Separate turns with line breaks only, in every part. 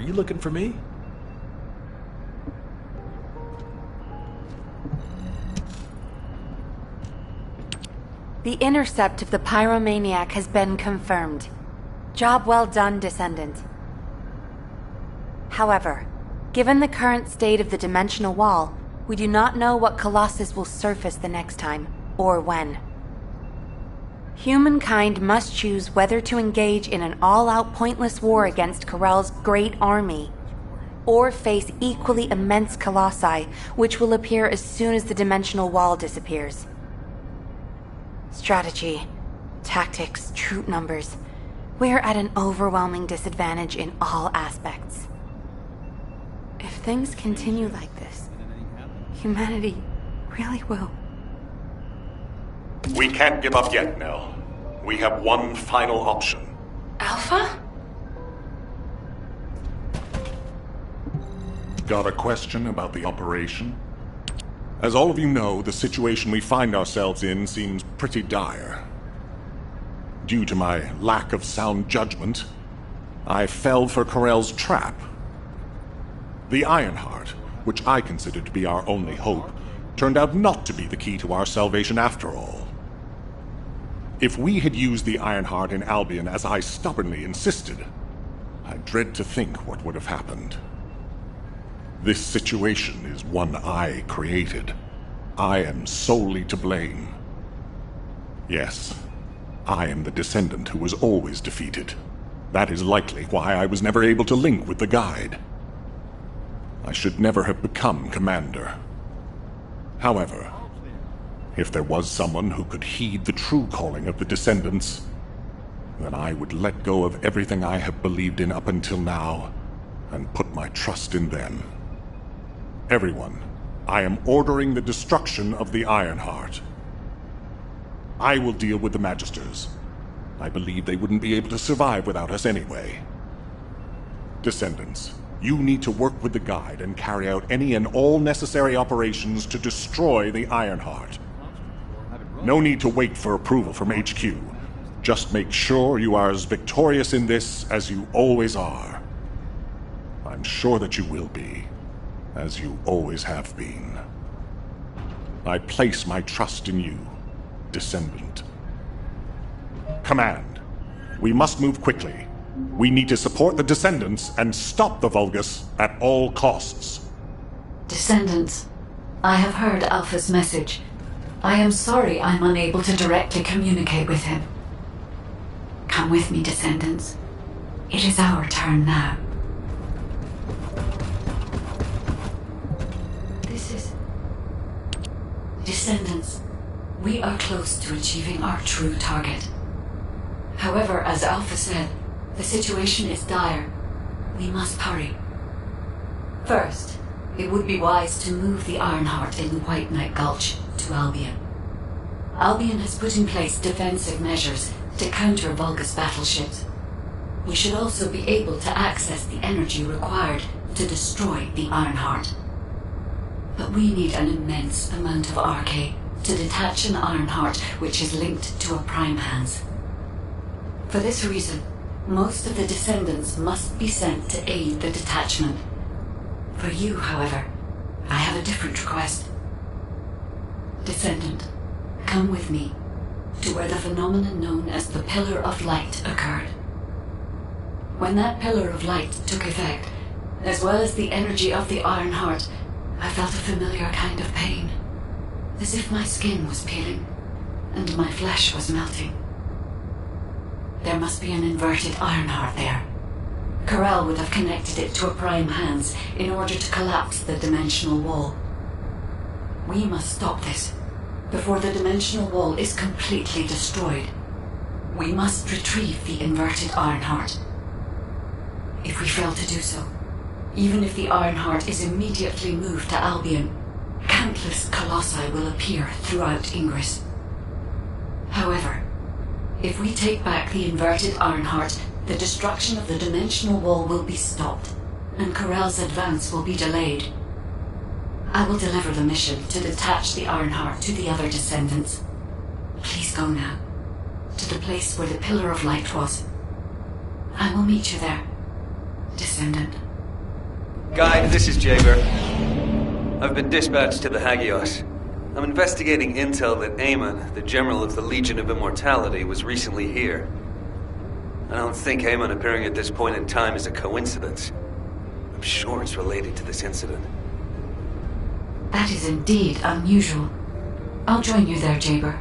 you looking for me?
The intercept of the pyromaniac has been confirmed. Job well done, Descendant. However, given the current state of the dimensional wall, we do not know what Colossus will surface the next time, or when. Humankind must choose whether to engage in an all-out pointless war against Corell's great army, or face equally immense colossi, which will appear as soon as the dimensional wall disappears. Strategy, tactics, troop numbers. We're at an overwhelming disadvantage in all aspects. If things continue like this, humanity really will.
We can't give up yet, Nell. We have one final option.
Alpha?
Got a question about the operation? As all of you know, the situation we find ourselves in seems pretty dire. Due to my lack of sound judgment, I fell for Corell's trap. The Ironheart, which I considered to be our only hope, turned out not to be the key to our salvation after all. If we had used the Ironheart in Albion as I stubbornly insisted, I dread to think what would have happened. This situation is one I created. I am solely to blame. Yes, I am the Descendant who was always defeated. That is likely why I was never able to link with the Guide. I should never have become Commander. However, if there was someone who could heed the true calling of the Descendants, then I would let go of everything I have believed in up until now and put my trust in them. Everyone, I am ordering the destruction of the Ironheart. I will deal with the Magisters. I believe they wouldn't be able to survive without us anyway. Descendants, you need to work with the Guide and carry out any and all necessary operations to destroy the Ironheart. No need to wait for approval from HQ. Just make sure you are as victorious in this as you always are. I'm sure that you will be, as you always have been. I place my trust in you, Descendant. Command, we must move quickly. We need to support the Descendants and stop the Vulgus at all costs.
Descendants, I have heard Alpha's message. I am sorry I'm unable to directly communicate with him. Come with me, Descendants. It is our turn now. This is... Descendants, we are close to achieving our true target. However, as Alpha said, the situation is dire. We must hurry. First, it would be wise to move the Ironheart in White Knight Gulch to Albion. Albion has put in place defensive measures to counter Vulgus battleships. We should also be able to access the energy required to destroy the Ironheart. But we need an immense amount of RK to detach an Ironheart which is linked to a Prime Hands. For this reason, most of the Descendants must be sent to aid the detachment. For you, however, I have a different request. Descendant, come with me to where the phenomenon known as the Pillar of Light occurred. When that Pillar of Light took effect, as well as the energy of the Ironheart, I felt a familiar kind of pain, as if my skin was peeling and my flesh was melting. There must be an inverted Ironheart there. Corell would have connected it to a Prime Hands in order to collapse the dimensional wall. We must stop this before the dimensional wall is completely destroyed. We must retrieve the inverted Ironheart. If we fail to do so, even if the Ironheart is immediately moved to Albion, countless colossi will appear throughout Ingress. However, if we take back the inverted Ironheart, the destruction of the dimensional wall will be stopped, and Corell's advance will be delayed. I will deliver the mission to detach the Ironheart to the other Descendants. Please go now, to the place where the Pillar of Light was. I will meet you there, Descendant.
Guide, this is Jaber. I've been dispatched to the Hagios. I'm investigating intel that Amon, the General of the Legion of Immortality, was recently here. I don't think Amon appearing at this point in time is a coincidence. I'm sure it's related to this incident.
That is indeed unusual. I'll join you there, Jaber.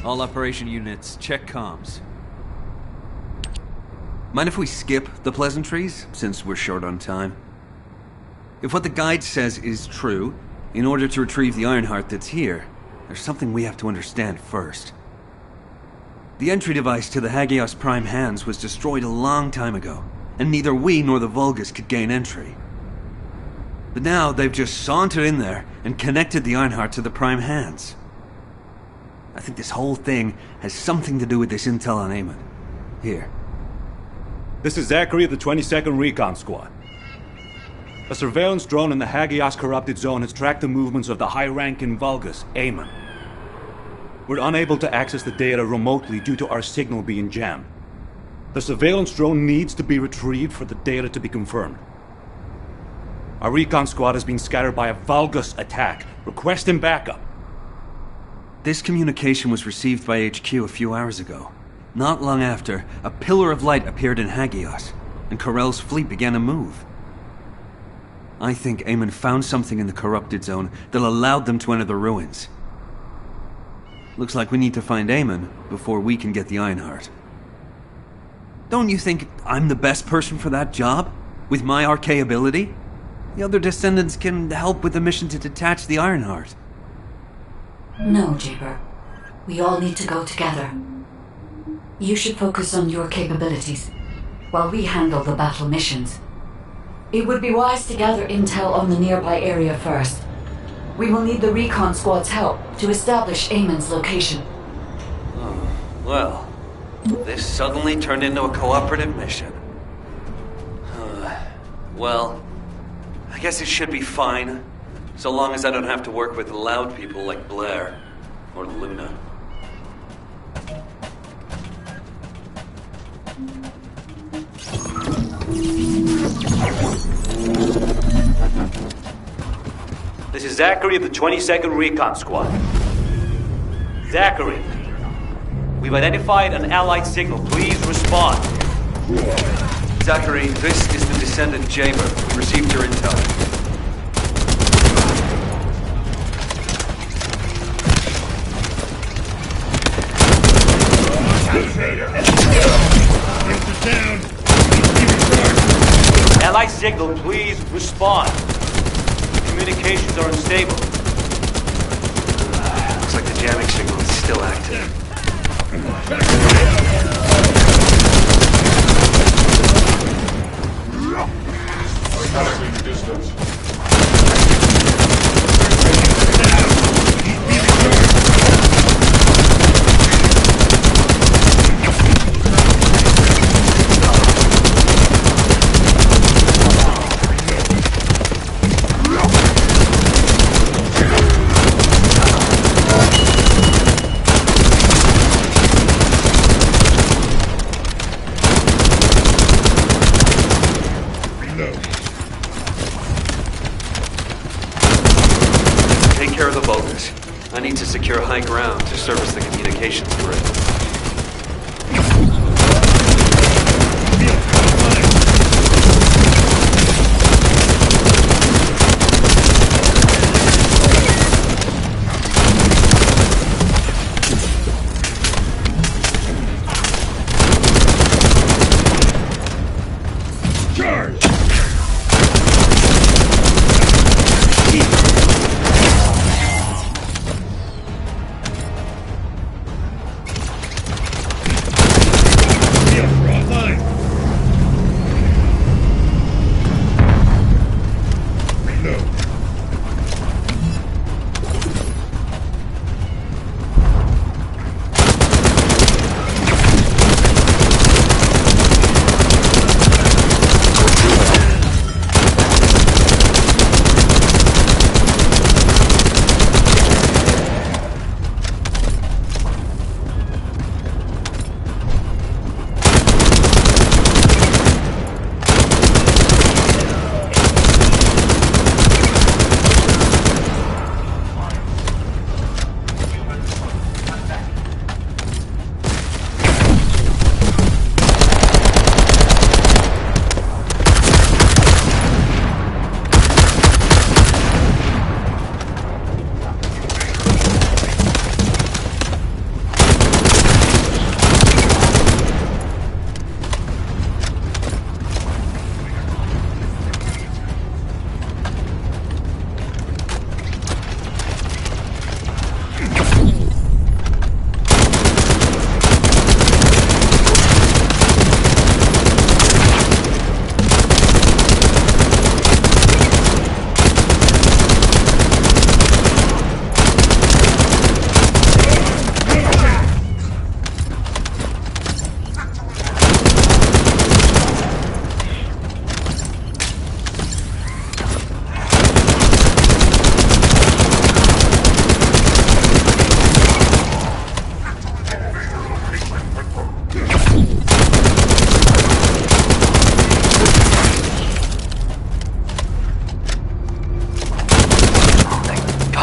All operation units, check comms. Mind if we skip the pleasantries, since we're short on time? If what the guide says is true, in order to retrieve the Ironheart that's here, there's something we have to understand first. The entry device to the Hagios Prime hands was destroyed a long time ago, and neither we nor the Vulgus could gain entry. But now they've just sauntered in there and connected the Ironheart to the Prime hands. I think this whole thing has something to do with this intel on Amon. Here.
This is Zachary of the 22nd Recon Squad. A surveillance drone in the Hagios corrupted zone has tracked the movements of the high-ranking Vulgus, Amon. We're unable to access the data remotely due to our signal being jammed. The surveillance drone needs to be retrieved for the data to be confirmed. Our recon squad has been scattered by a Vulgus attack. Requesting backup.
This communication was received by HQ a few hours ago. Not long after, a pillar of light appeared in Hagios, and Corell's fleet began to move. I think Amon found something in the corrupted zone that allowed them to enter the ruins. Looks like we need to find Amon before we can get the Ironheart. Don't you think I'm the best person for that job? With my arcane ability? The other Descendants can help with the mission to detach the Ironheart.
No, Jaber. We all need to go together. You should focus on your capabilities, while we handle the battle missions. It would be wise to gather intel on the nearby area first. We will need the recon squad's help to establish Amon's location.
Oh, well, this suddenly turned into a cooperative mission. Well, I guess it should be fine, so long as I don't have to work with loud people like Blair or Luna.
This is Zachary of the 22nd Recon Squad. Zachary, we've identified an allied signal. Please respond.
Zachary, this is the Descendant Jaber. We received your intel.
Allied signal, please respond. Communications are unstable.
Looks like the jamming signal is still active.
Distance.
care of the Vulgus. I need to secure high ground to service the communications grid.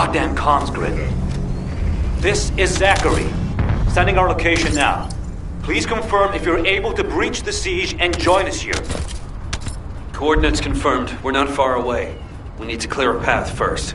Goddamn comms grid. This is Zachary. Sending our location now. Please confirm if you're able to breach the siege and join us here.
Coordinates confirmed. We're not far away. We need to clear a path first.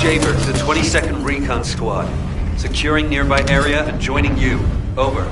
Jaber to the 22nd Recon Squad. Securing nearby area and joining you. Over.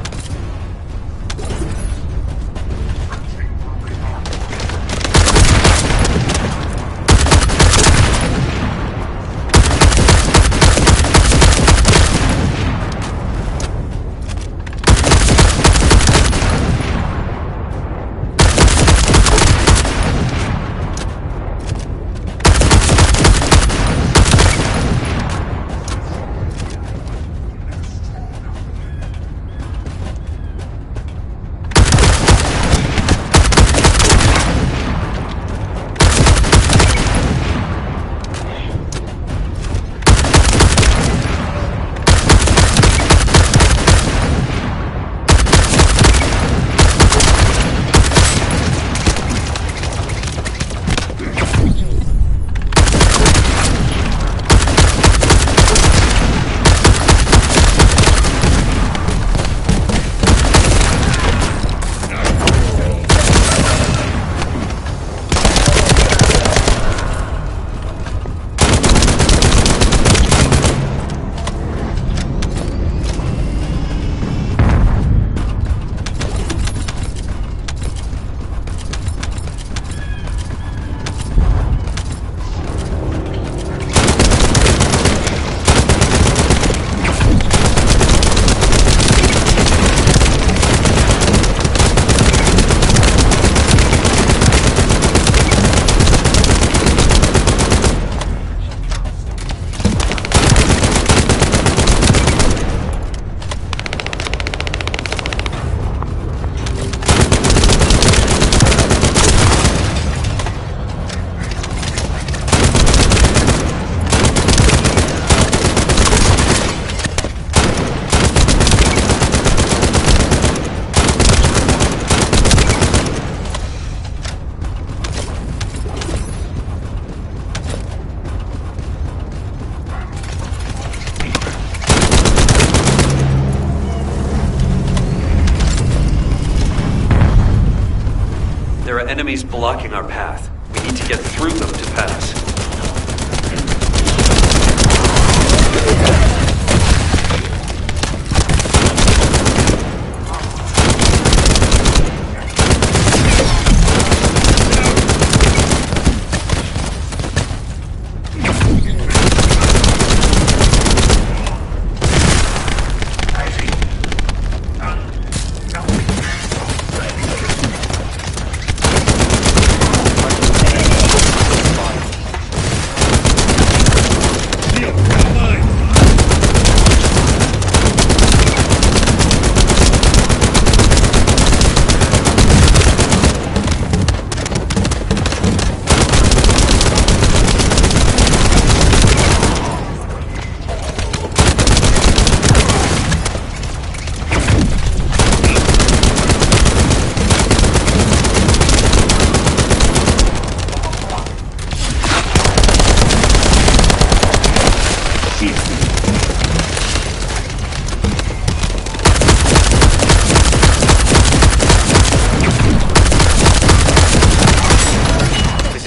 enemies blocking our path. We need to get through them to pass.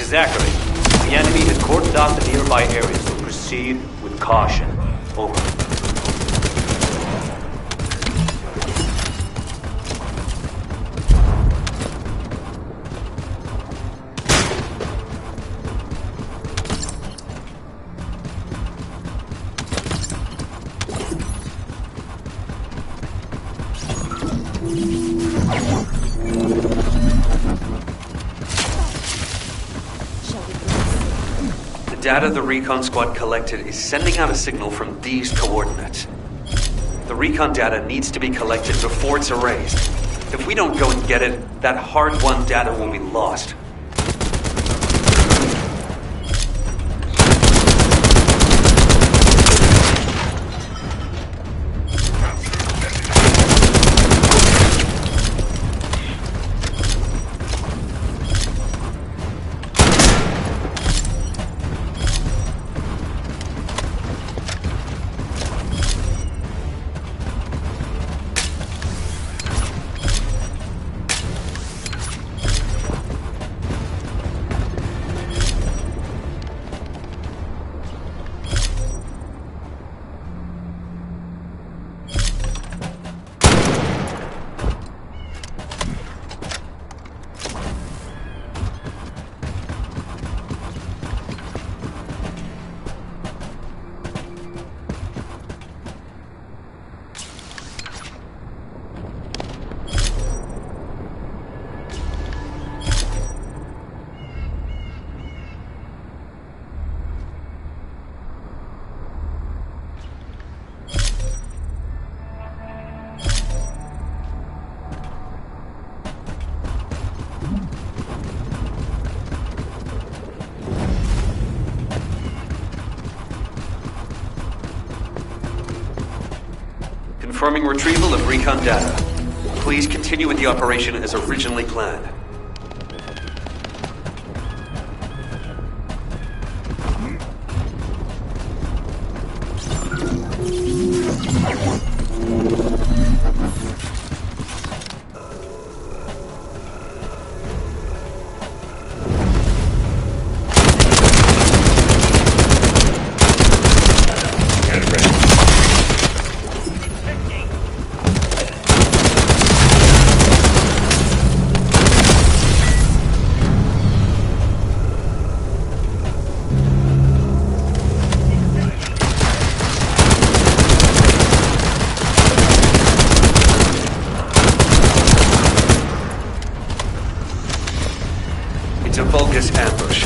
Zachary, the enemy has cordoned off the nearby areas, so proceed with caution. Over.
The data the recon squad collected is sending out a signal from these coordinates. The recon data needs to be collected before it's erased. If we don't go and get it, that hard-won data will be lost. Confirming retrieval of recon data. Please continue with the operation as originally planned. A Vulgus ambush.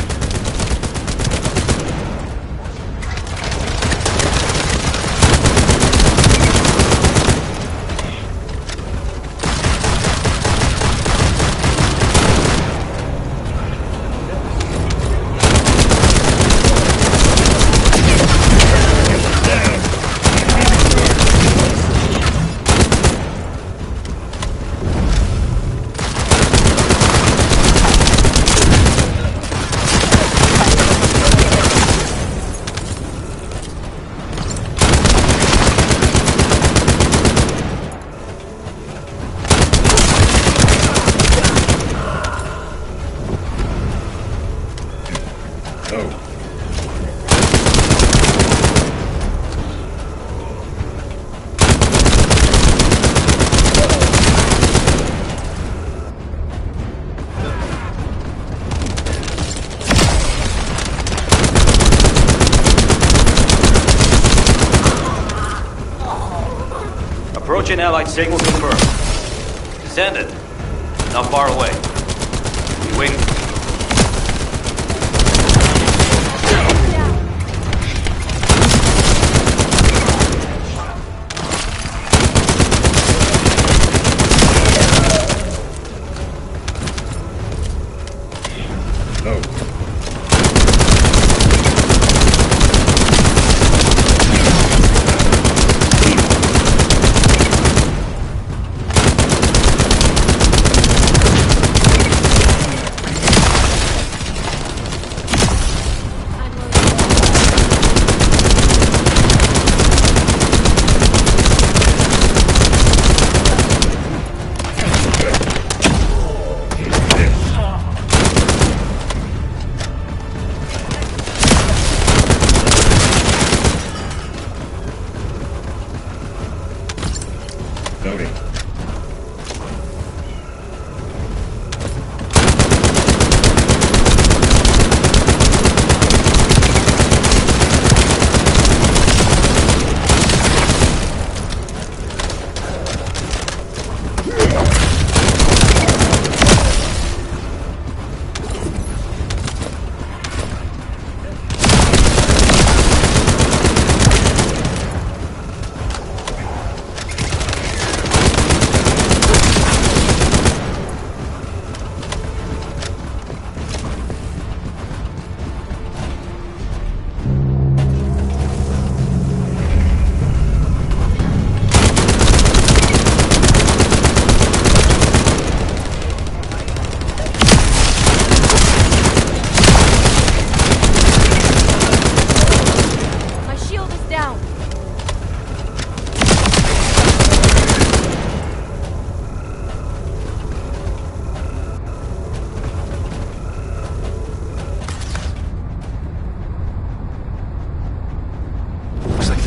Oh.
Approaching Allied signal confirmed. Descendant. Not far away. You waiting?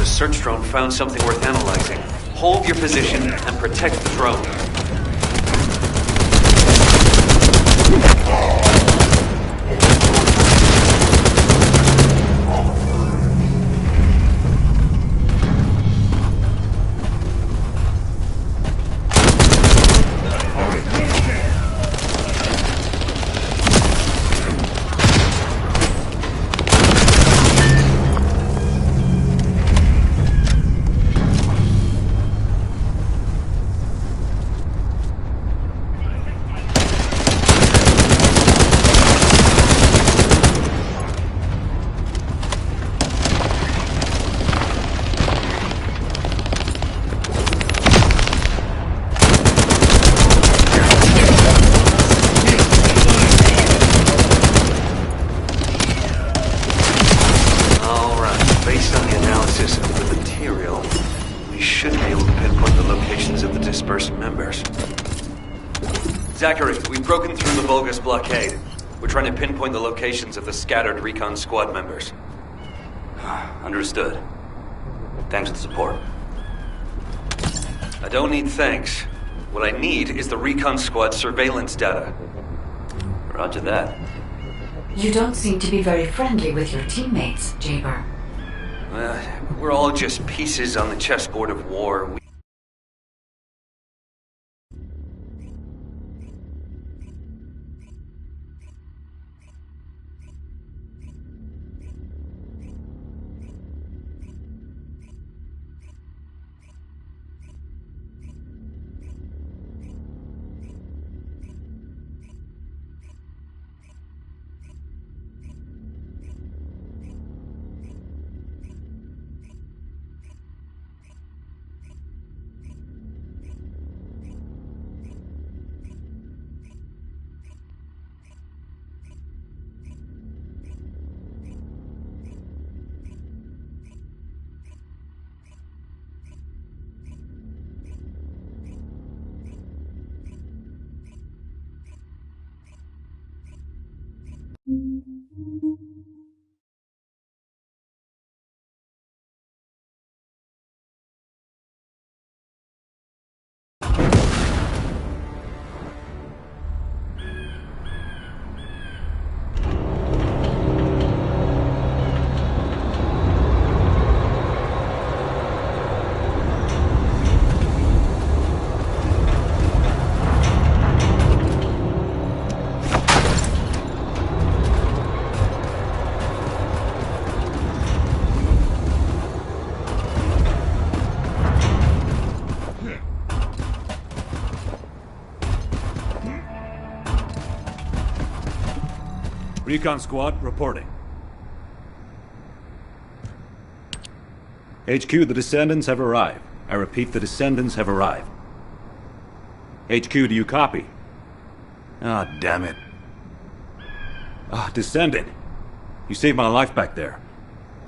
Search drone found something worth analyzing. Hold your position and protect the drone. Zachary, we've broken through the Vulgus blockade. We're trying to pinpoint the locations of the scattered recon squad members.
Understood. Thanks for the support.
I don't need thanks. What I need is the recon squad surveillance data.
Roger that.
You don't seem to be very friendly with your teammates, Jaber.
We're all just pieces on the chessboard of war.
Recon squad, reporting. HQ, the Descendants have arrived. I repeat, the Descendants have arrived. HQ, do you copy? Ah, damn it. Ah, Descendant. You saved my life back there.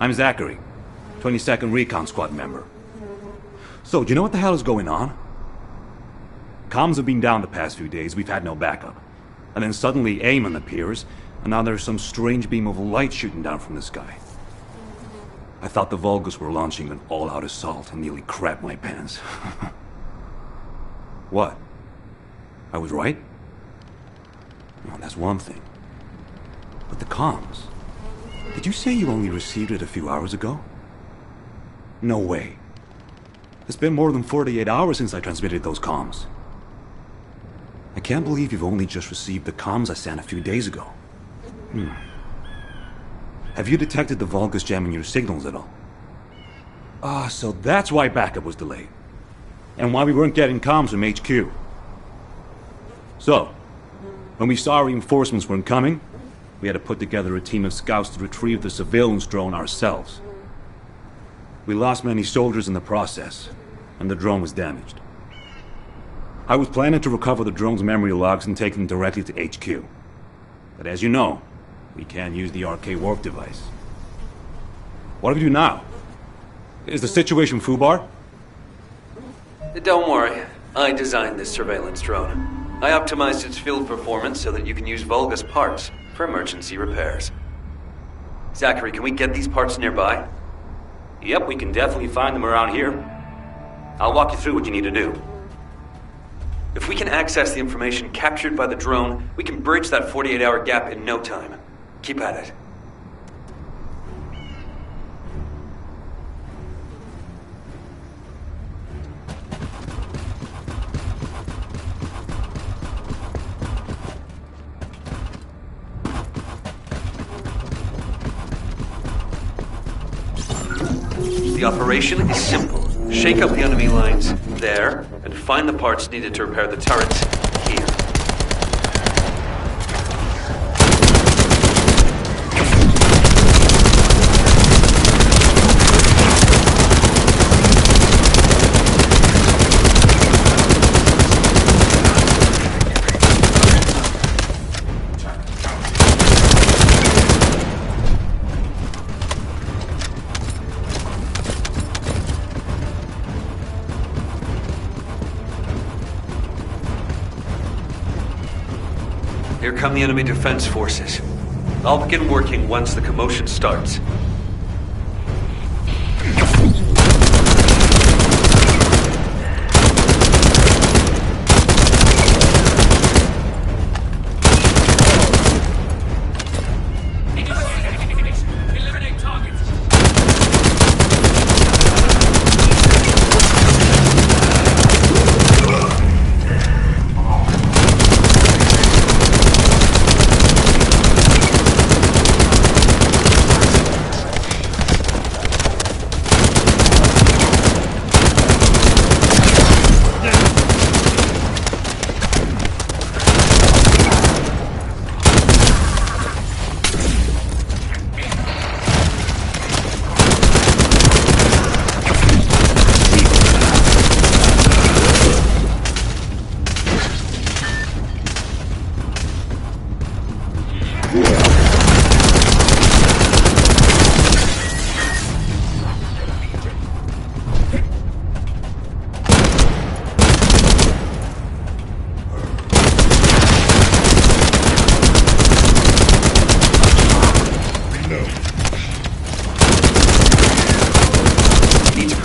I'm Zachary, 22nd Recon Squad member. So, do you know what the hell is going on? Comms have been down the past few days, we've had no backup. And then suddenly Eamon appears, and now there's some strange beam of light shooting down from the sky. I thought the Vulgus were launching an all-out assault and nearly crapped my pants. What? I was right? Well, that's one thing. But the comms... Did you say you only received it a few hours ago? No way. It's been more than 48 hours since I transmitted those comms. I can't believe you've only just received the comms I sent a few days ago. Have you detected the Vulgus jamming your signals at all? Ah, so that's why backup was delayed. And why we weren't getting comms from HQ. So, when we saw reinforcements weren't coming, we had to put together a team of scouts to retrieve the surveillance drone ourselves. We lost many soldiers in the process, and the drone was damaged. I was planning to recover the drone's memory logs and take them directly to HQ. But as you know, we can't use the RK warp device. What do we do now? Is the situation FUBAR?
Don't worry. I designed this surveillance drone. I optimized its field performance so that you can use Vulgus parts for emergency repairs. Zachary, can we get these parts nearby?
Yep, we can definitely find them around here. I'll walk you through what you need to do.
If we can access the information captured by the drone, we can bridge that 48-hour gap in no time. Keep at it. The operation is simple. Shake up the enemy lines there, and find the parts needed to repair the turrets here. Here come the enemy defense forces. I'll begin working once the commotion starts.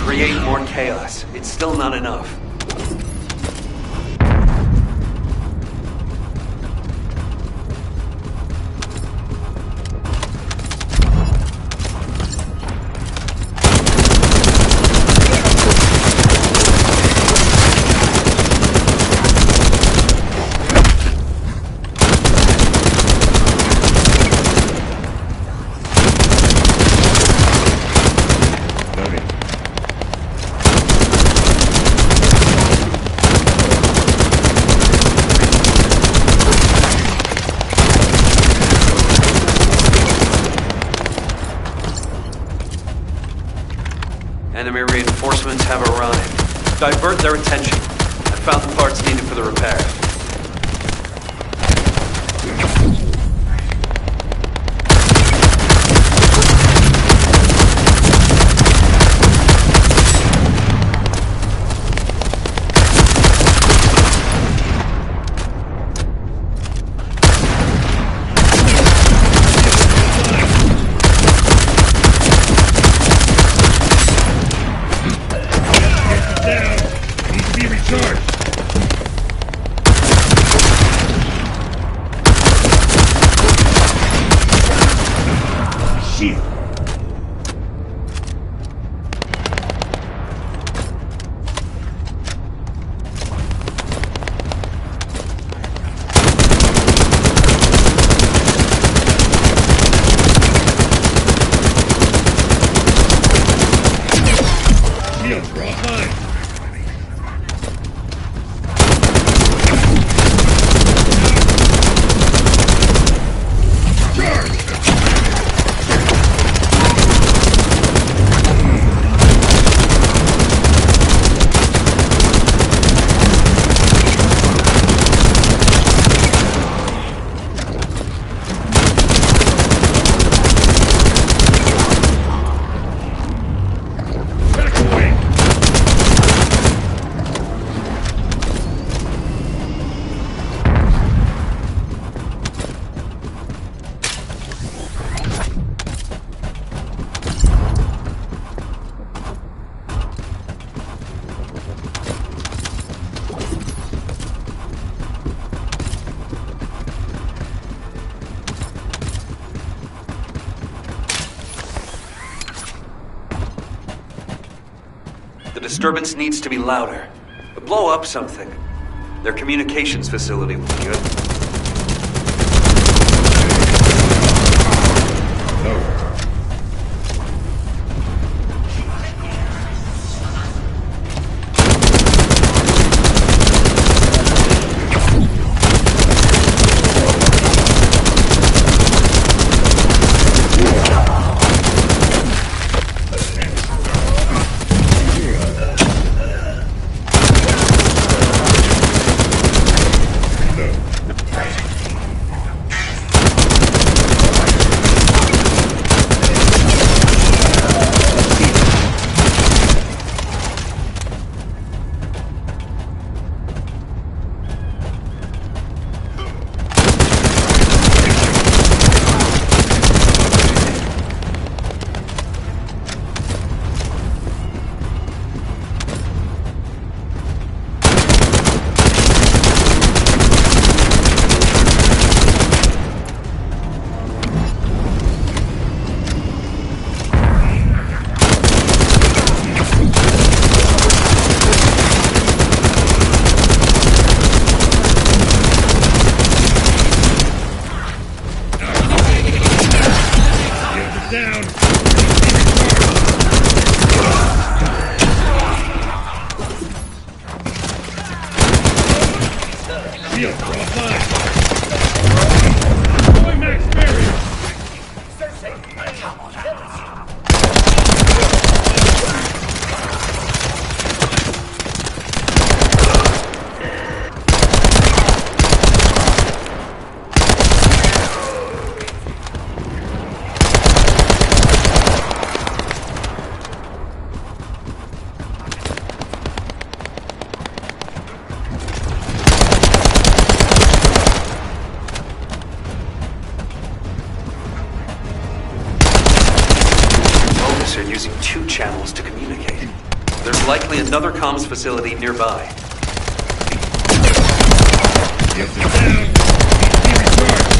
Create more chaos. It's still not enough. Enemy reinforcements have arrived. Divert their attention. I found the parts needed for the repair. The disturbance needs to be louder. Blow up something. Their communications facility will be good. Are using two channels to communicate. There's likely another comms facility nearby.
Get down! Be recharged!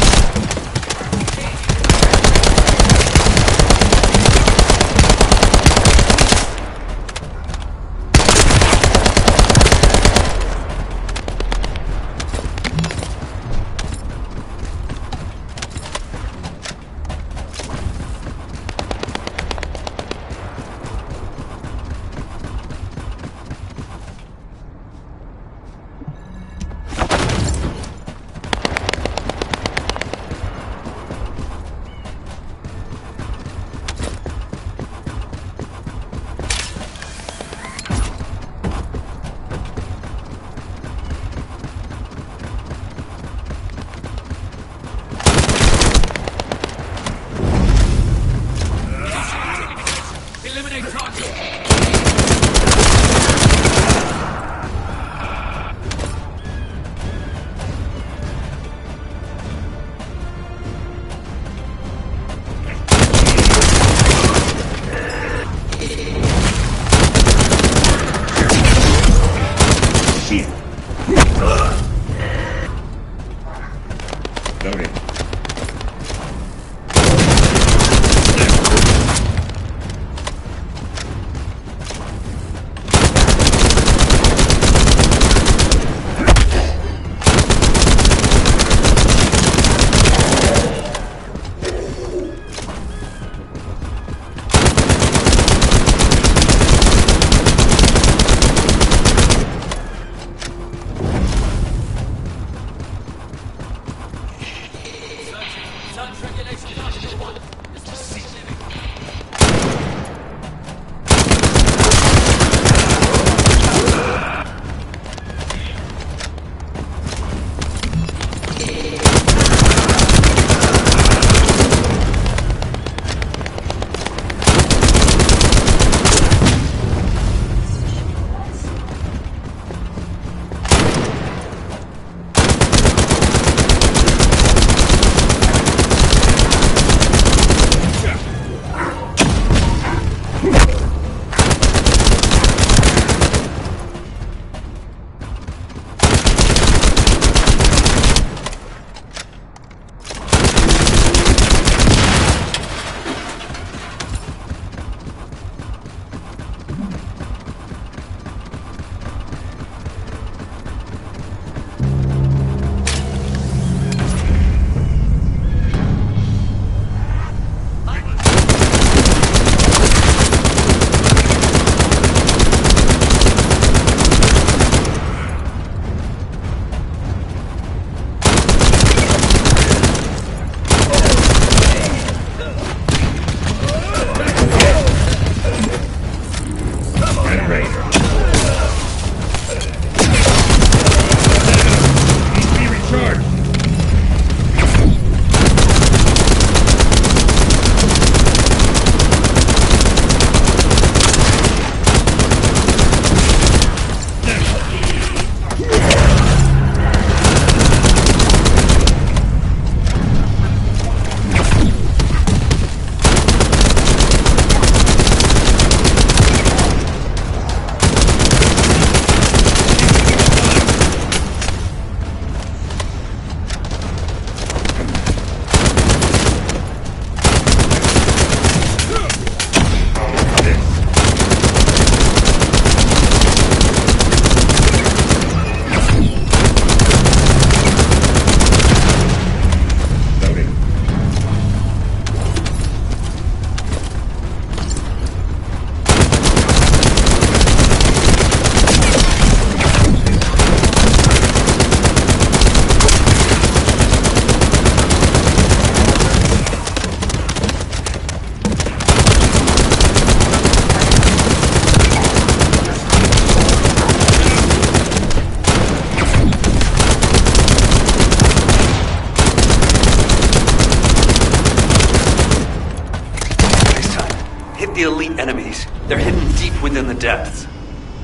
the elite enemies. They're hidden deep within the depths.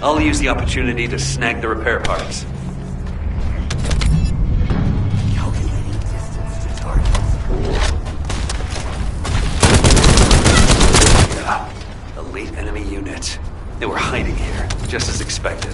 I'll use the opportunity to snag the repair parts.
Calculating distance to target.
Elite enemy units. They were hiding here, just as expected.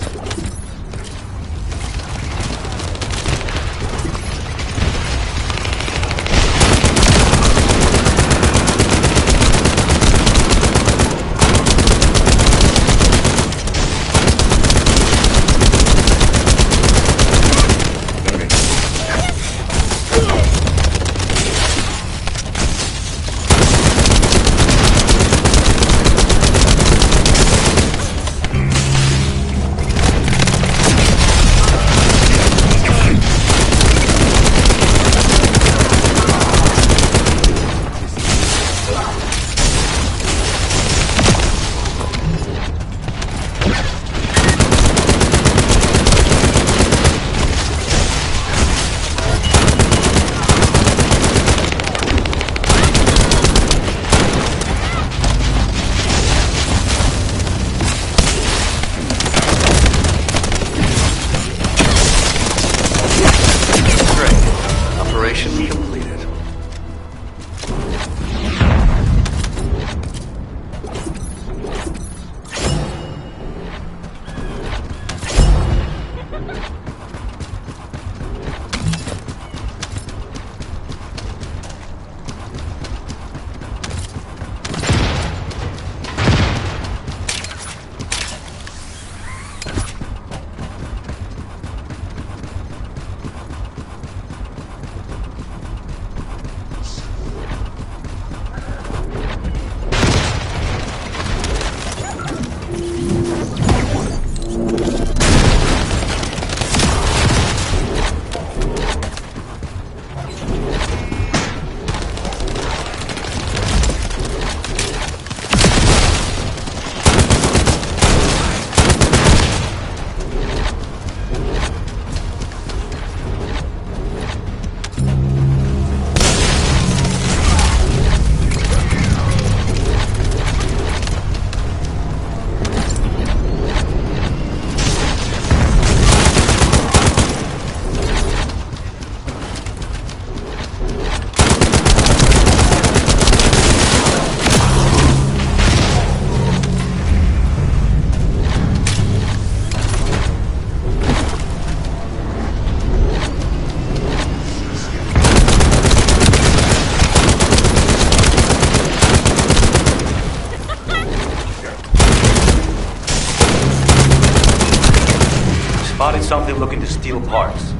spotted something looking to steal parts.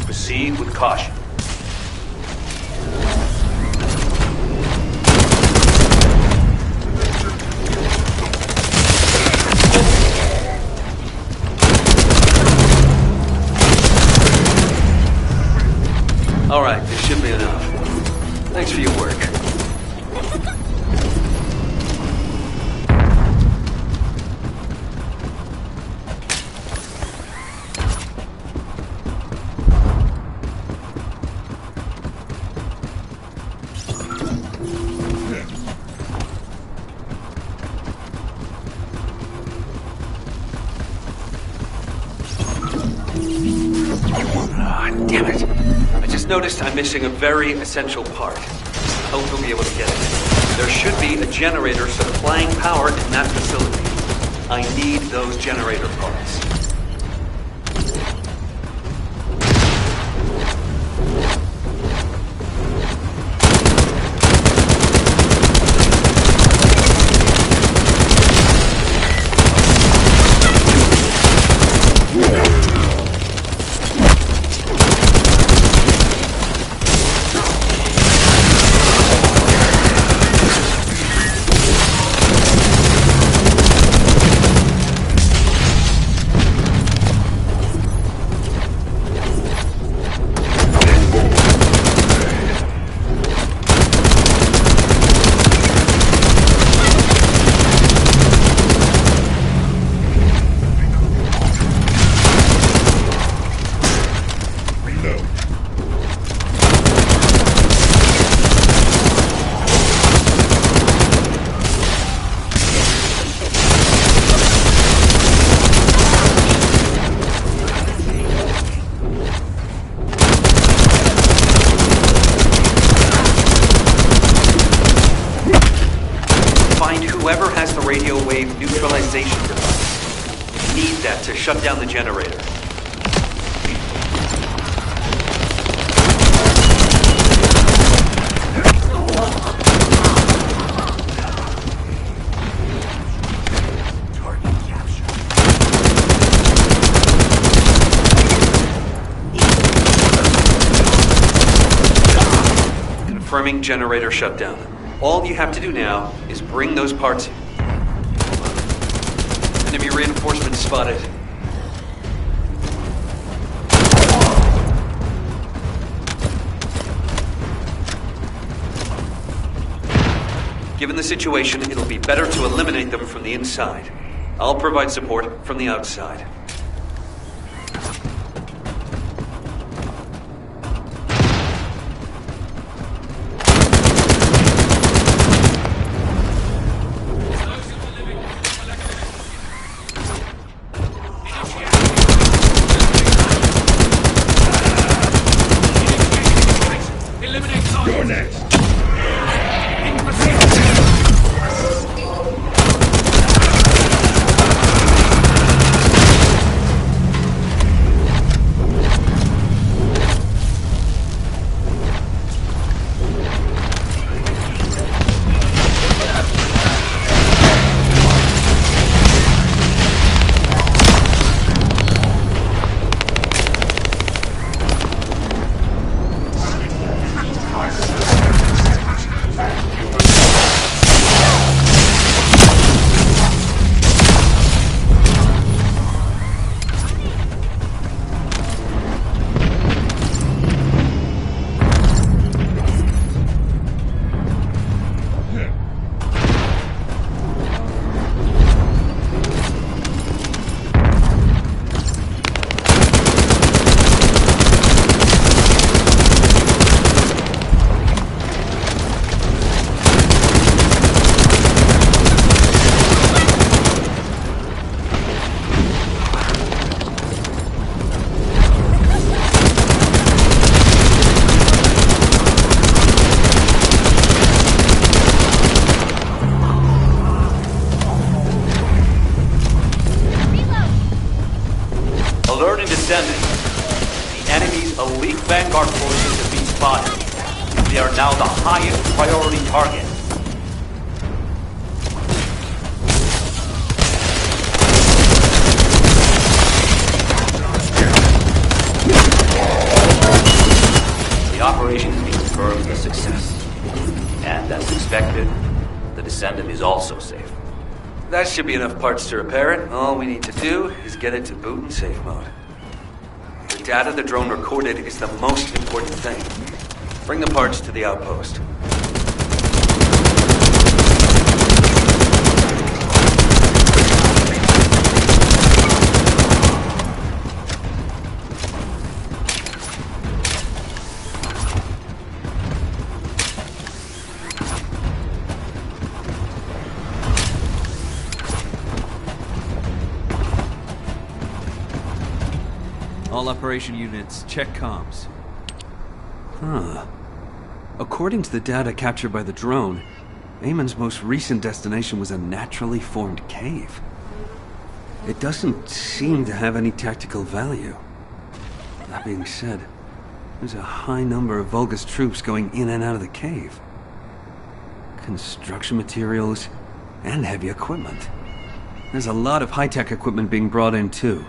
Proceed with caution.
Alright, this should be enough. Thanks for your work. Damn it. I just noticed I'm missing a very essential part. I hope you'll be able to get it. There should be a generator supplying power in that facility. I need those generator parts. Whoever has the radio wave neutralization device, need that to shut down the generator.
Target capture.
Confirming generator shutdown. All you have to do now is bring those parts in. Enemy reinforcements spotted. Given the situation, it'll be better to eliminate them from the inside. I'll provide support from the outside.
You're next.
Alert and Descendant. The enemy's elite vanguard forces have been spotted. They are now the highest priority target. a success. And as expected, the Descendant is also safe.
That should be enough parts to repair it. All we need to do is get it to boot in safe mode. The data the drone recorded is the most important thing. Bring the parts to the outpost. All operation units, check comms. Huh. According to the data captured by the drone, Eamon's most recent destination was a naturally formed cave. It doesn't seem to have any tactical value. That being said, there's a high number of Vulgus troops going in and out of the cave. Construction materials and heavy equipment. There's a lot of high-tech equipment being brought in too.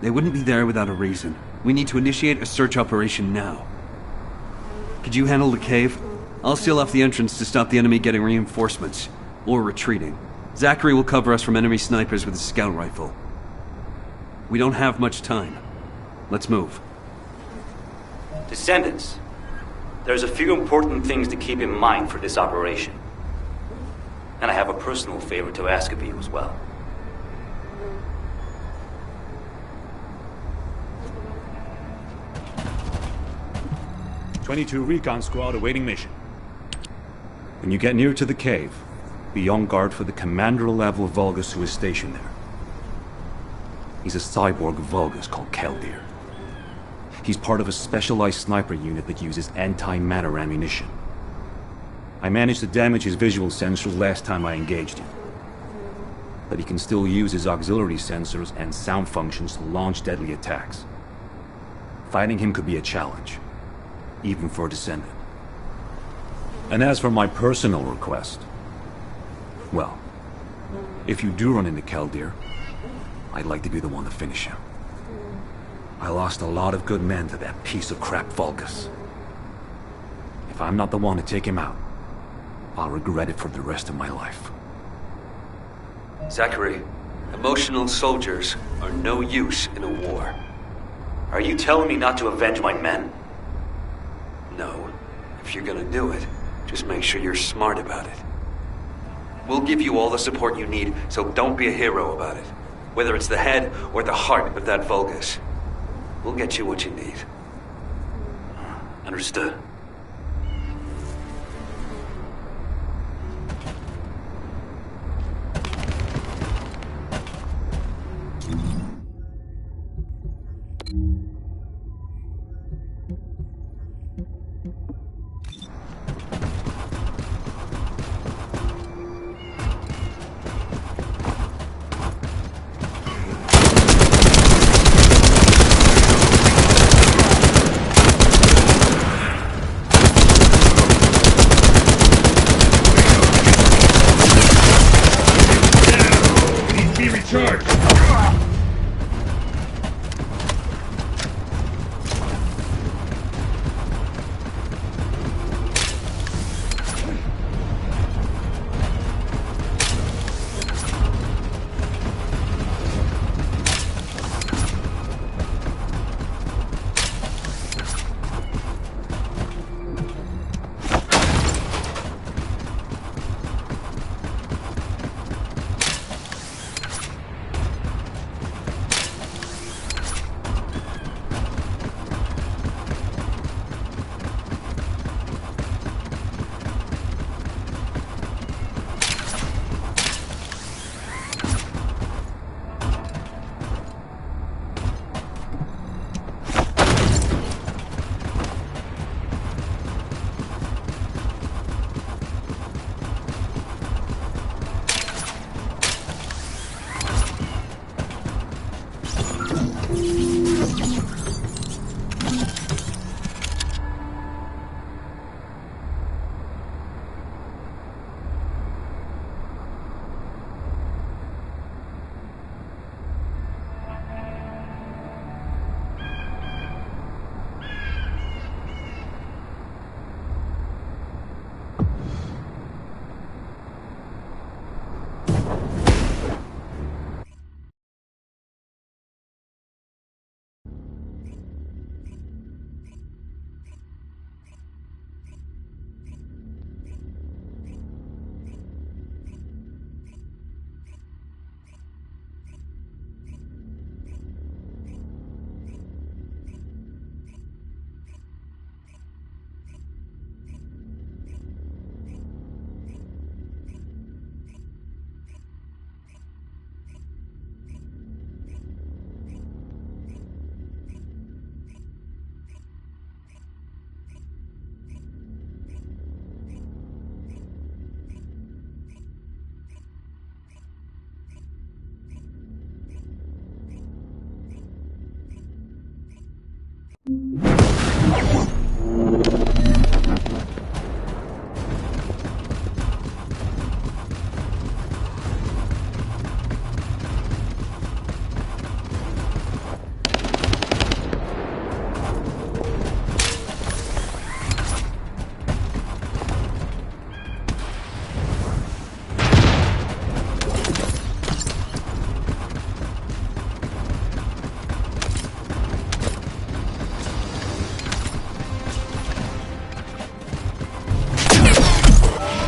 They wouldn't be there without a reason. We need to initiate a search operation now. Could you handle the cave? I'll seal off the entrance to stop the enemy getting reinforcements, or retreating. Zachary will cover us from enemy snipers with his scout rifle. We don't have much time. Let's move.
Descendants, there's a few important things to keep in mind for this operation. And I have a personal favor to ask of you as well.
'22 Recon Squad awaiting mission. When you get near to the cave, be on guard for the commander-level Vulgus who is stationed there. He's a cyborg Vulgus called Keldir. He's part of a specialized sniper unit that uses anti-matter ammunition. I managed to damage his visual sensors last time I engaged him. But he can still use his auxiliary sensors and sound functions to launch deadly attacks. Fighting him could be a challenge, even for a Descendant. And as for my personal request, well, if you do run into Keldir, I'd like to be the one to finish him. I lost a lot of good men to that piece of crap Vulgus. If I'm not the one to take him out, I'll regret it for the rest of my life.
Zachary, emotional soldiers are no use in a war.
Are you telling me not to avenge my men?
No. If you're gonna do it, just make sure you're smart about it. We'll give you all the support you need, so don't be a hero about it. Whether it's the head or the heart of that Vulgus. We'll get you what you need.
Understood.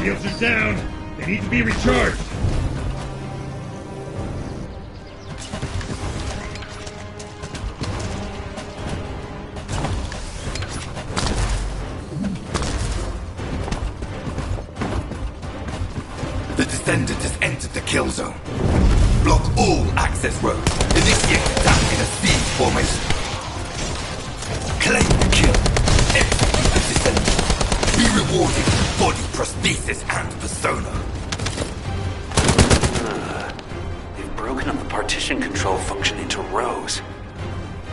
Shields are down. They need to be recharged.
The Descendant has entered the kill zone. Block all access roads. Initiate attack in a siege formation. Claim the kill. Execute the Descendant. Be rewarded with body prosthesis and persona.
They've broken up the partition control function into rows.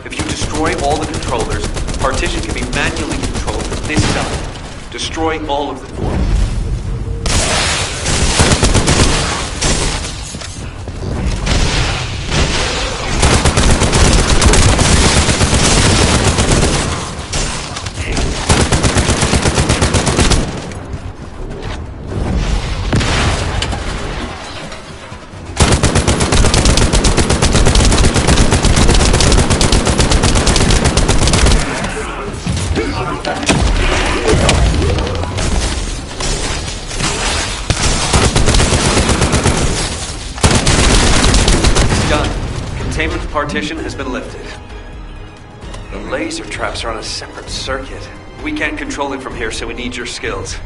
If you destroy all the controllers, partition can be manually controlled from this side. Destroy all of them. Containment partition has been lifted. The laser traps are on a separate circuit. We can't control it from here, so we need your skills.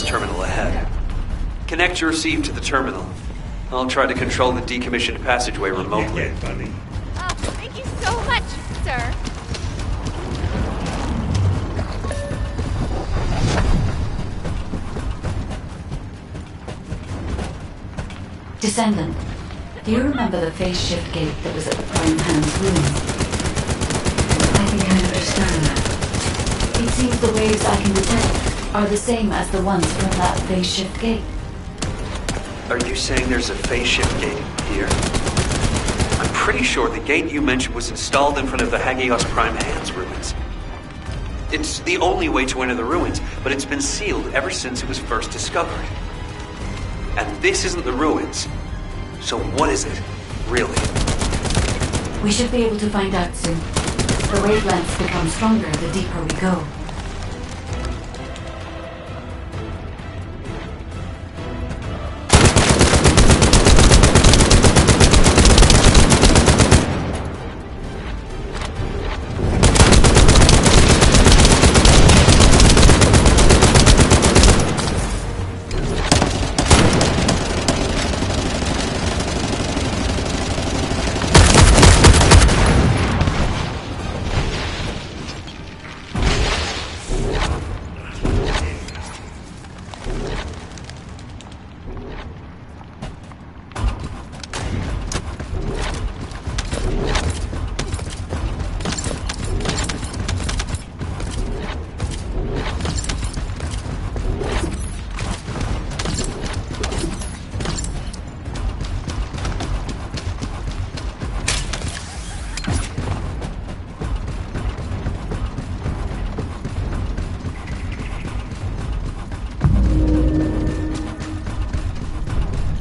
Terminal ahead. Connect your receive to the terminal. I'll try to control the decommissioned passageway remotely.
Oh, thank you so much, sir.
Descendant, do you remember the phase shift gate that was at the Prime Hand's room? I think I understand that. It seems the waves I can detect are the same as the ones from that phase shift gate.
Are you saying there's a phase shift gate here? I'm pretty sure the gate you mentioned was installed in front of the Hagios Prime Hands ruins. It's the only way to enter the ruins, but it's been sealed ever since it was first discovered. And this isn't the ruins. So what is it, really?
We should be able to find out soon. The wavelengths become stronger the deeper we go.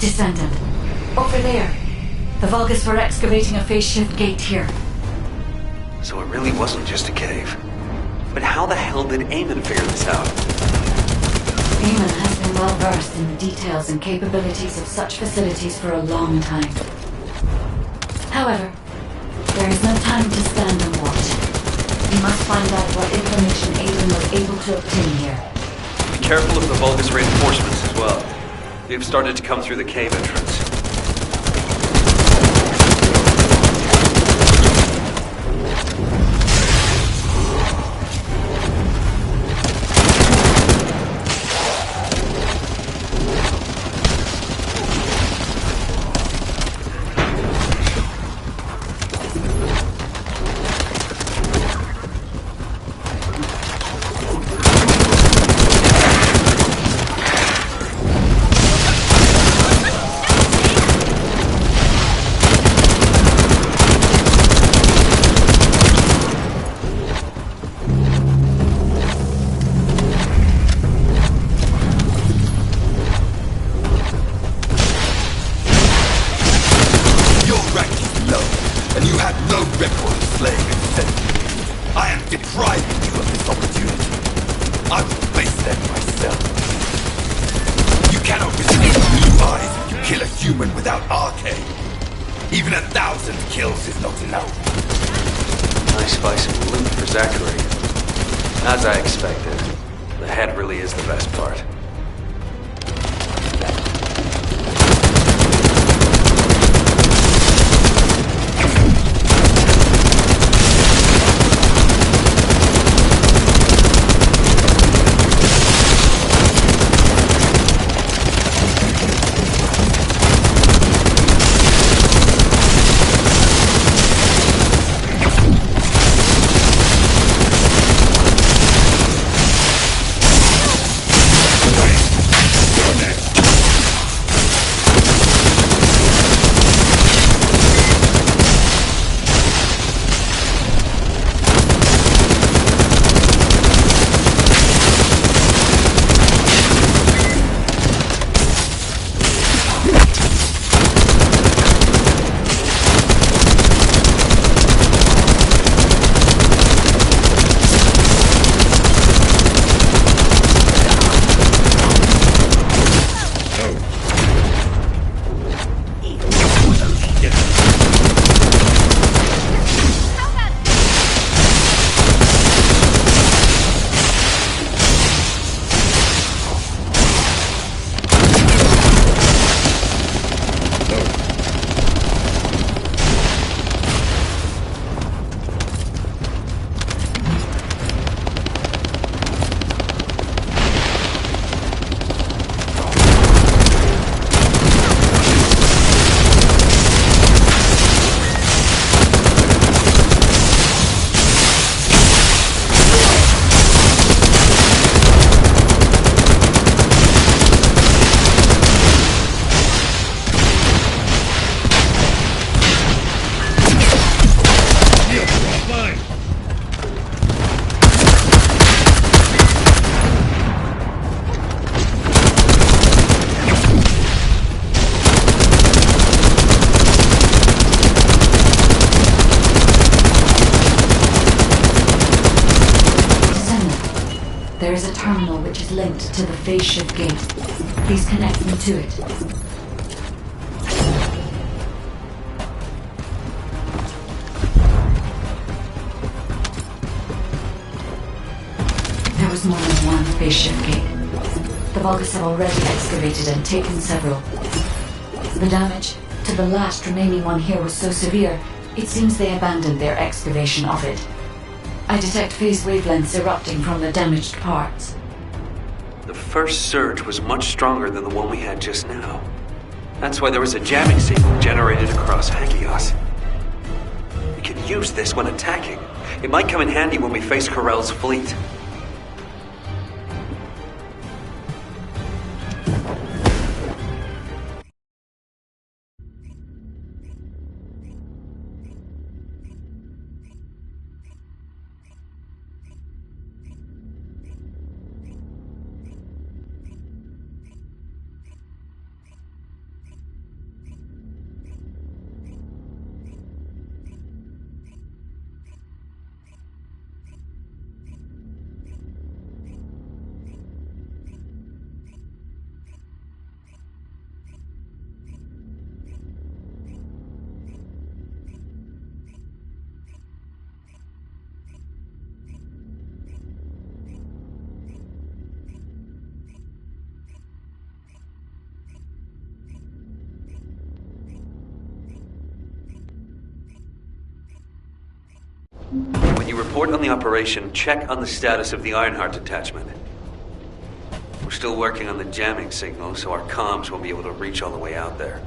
Descendant. Over there. The Vulgus were excavating a phase shift gate here.
So it really wasn't just a cave. But how the hell did Eamon figure this out?
Eamon has been well versed in the details and capabilities of such facilities for a long time. However, there is no time to stand and watch. We must find out what information Eamon was able to obtain here.
Be careful of the Vulgus reinforcements as well. They've started to come through the cave entrance.
Even 1,000 kills is not enough.
Nice spice of loot for Zachary. As I expected, the head really is the best part.
There is a terminal which is linked to the phase shift gate. Please connect me to it. There was more than one phase shift gate. The Vulgus have already excavated and taken several. The damage to the last remaining one here was so severe, it seems they abandoned their excavation of it. I detect phase wavelengths erupting from the damaged parts.
The first surge was much stronger than the one we had just now. That's why there was a jamming signal generated across Hagios. We could use this when attacking. It might come in handy when we face Corell's fleet. When you report on the operation, check on the status of the Ironheart detachment. We're still working on the jamming signal, so our comms won't be able to reach all the way out there.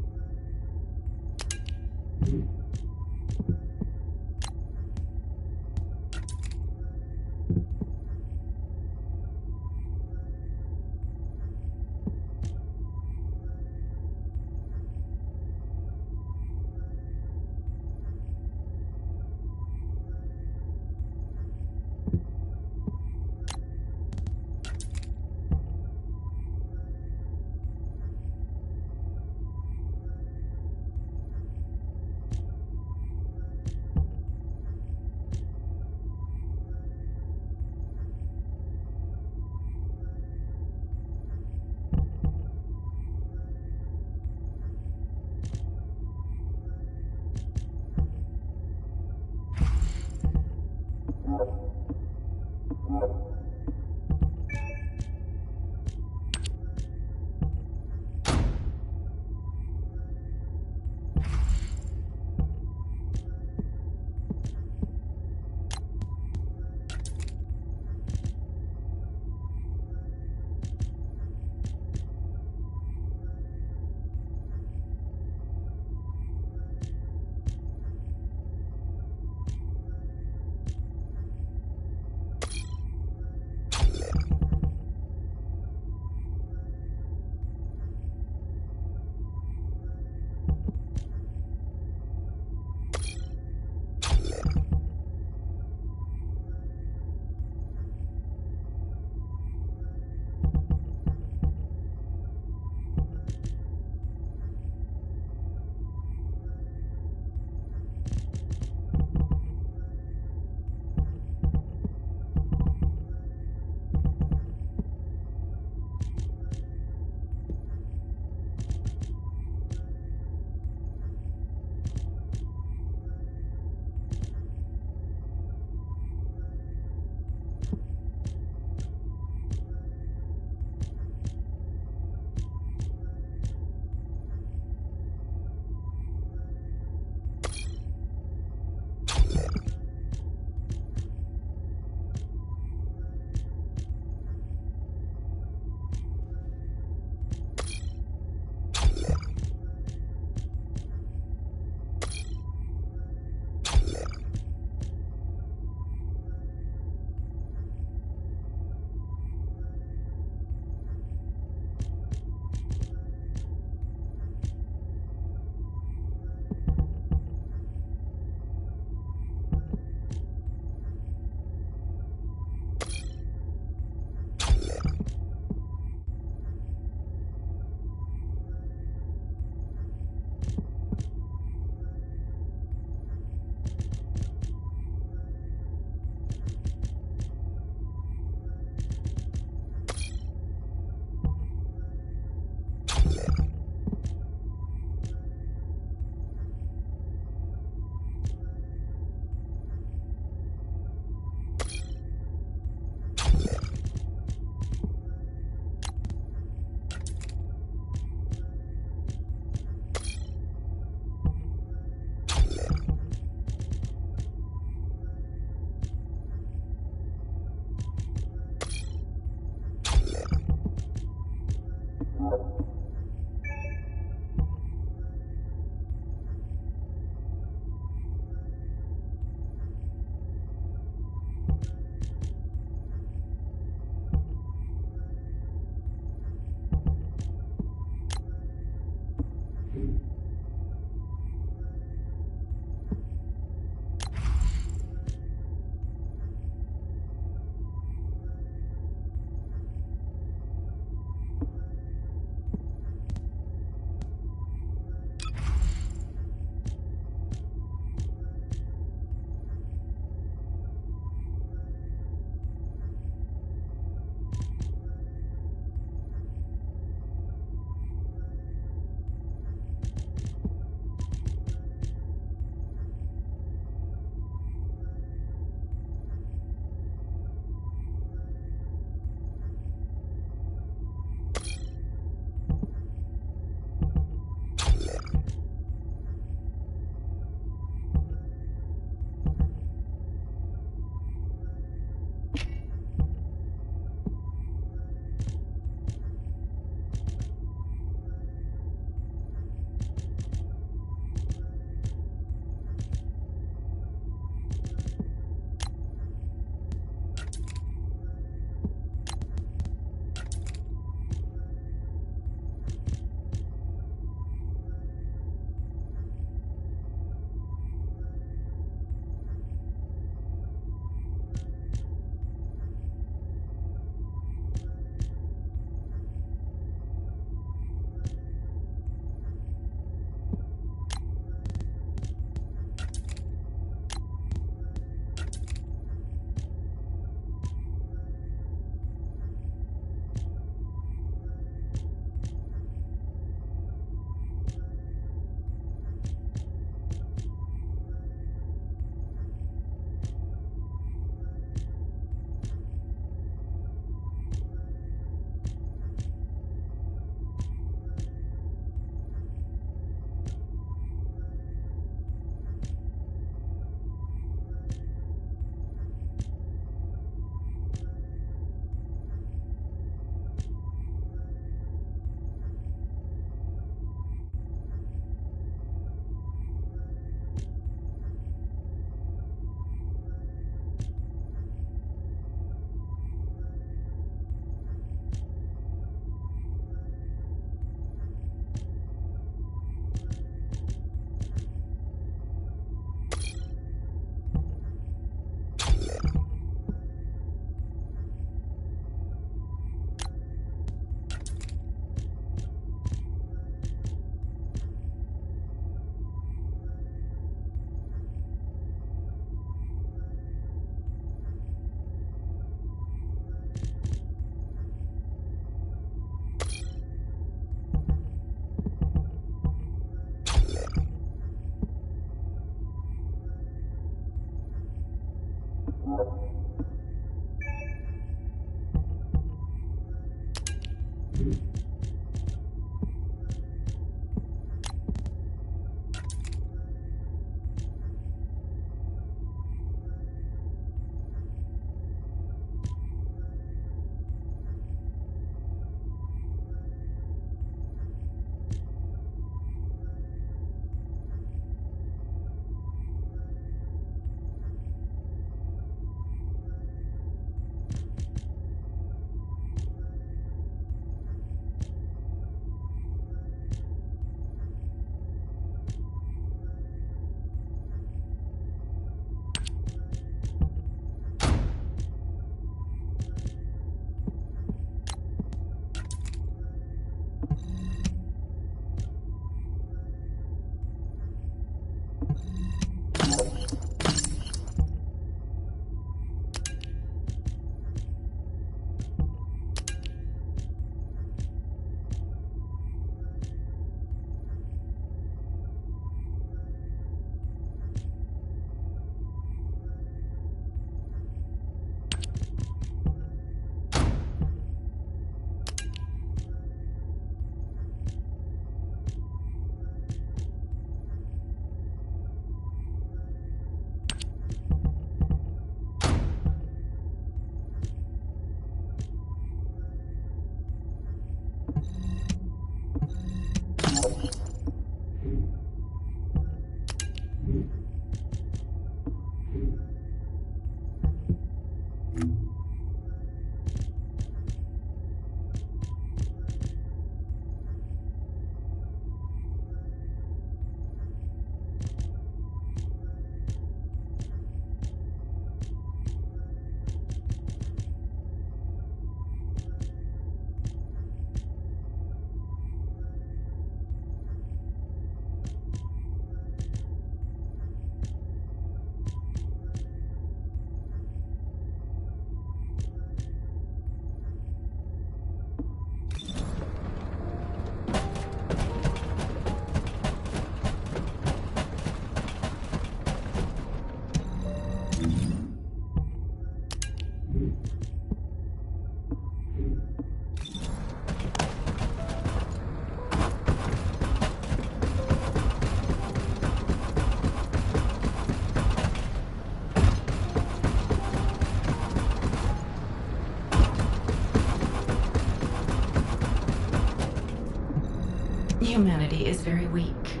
Humanity is very weak.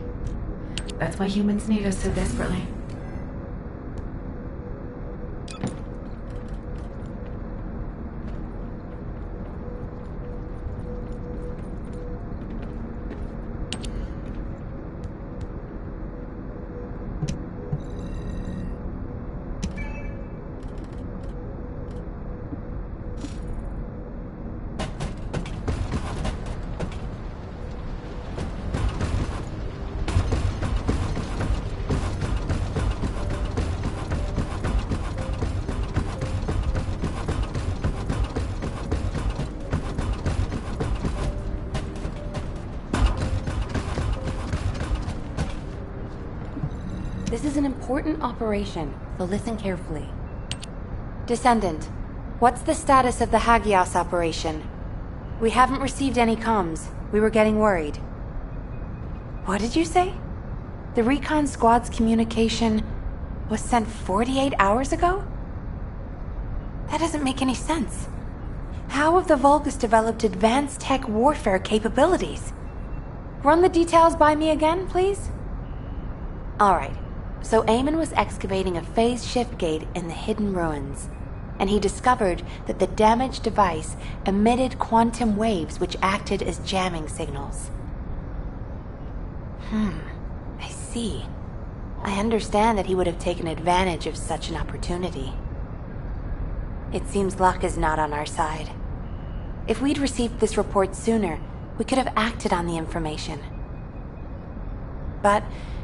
That's why humans need us so desperately. This is an important operation, so listen carefully. Descendant, what's the status of the Hagios operation? We haven't received any comms. We were getting worried. What did you say? The recon squad's communication was sent 48 hours ago? That doesn't make any sense. How have the Vulgus developed advanced tech warfare capabilities? Run the details by me again, please? Alright. So Eamon was excavating a phase shift gate in the hidden ruins, and he discovered that the damaged device emitted quantum waves which acted as jamming signals. I see. I understand that he would have taken advantage of such an opportunity. It seems luck is not on our side. If we'd received this report sooner, we could have acted on the information. But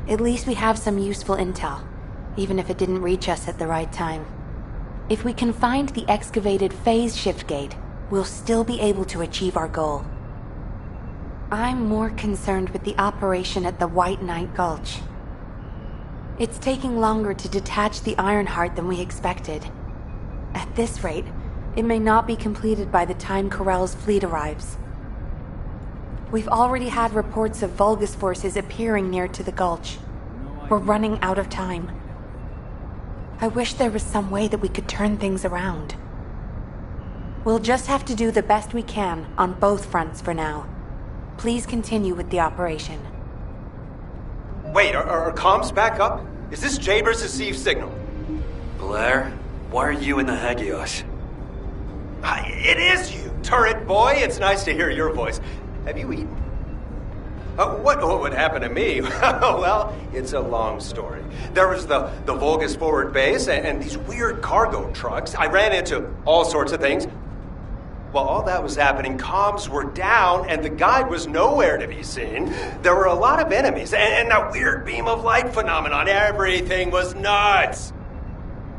at least we have some useful intel, even if it didn't reach us at the right time. If we can find the excavated phase shift gate, we'll still be able to achieve our goal. I'm more concerned with the operation at the White Knight Gulch. It's taking longer to detach the Ironheart than we expected, this rate, it may not be completed by the time Corell's fleet arrives. We've already had reports of Vulgus forces appearing near to the gulch. We're running out of time. I wish there was some way that we could turn things around. We'll just have to do the best we can on both fronts for now. Please continue with the operation.
Wait, are comms back up? Is this Jaber's received signal?
Blair, why are you in the Hagios?
It is you, turret boy. It's nice to hear your voice. Have you eaten? What would happen to me? Well, it's a long story. There was the Vulgus forward base and these weird cargo trucks. I ran into all sorts of things. While all that was happening, comms were down and the guide was nowhere to be seen. There were a lot of enemies and that weird beam of light phenomenon. Everything was nuts.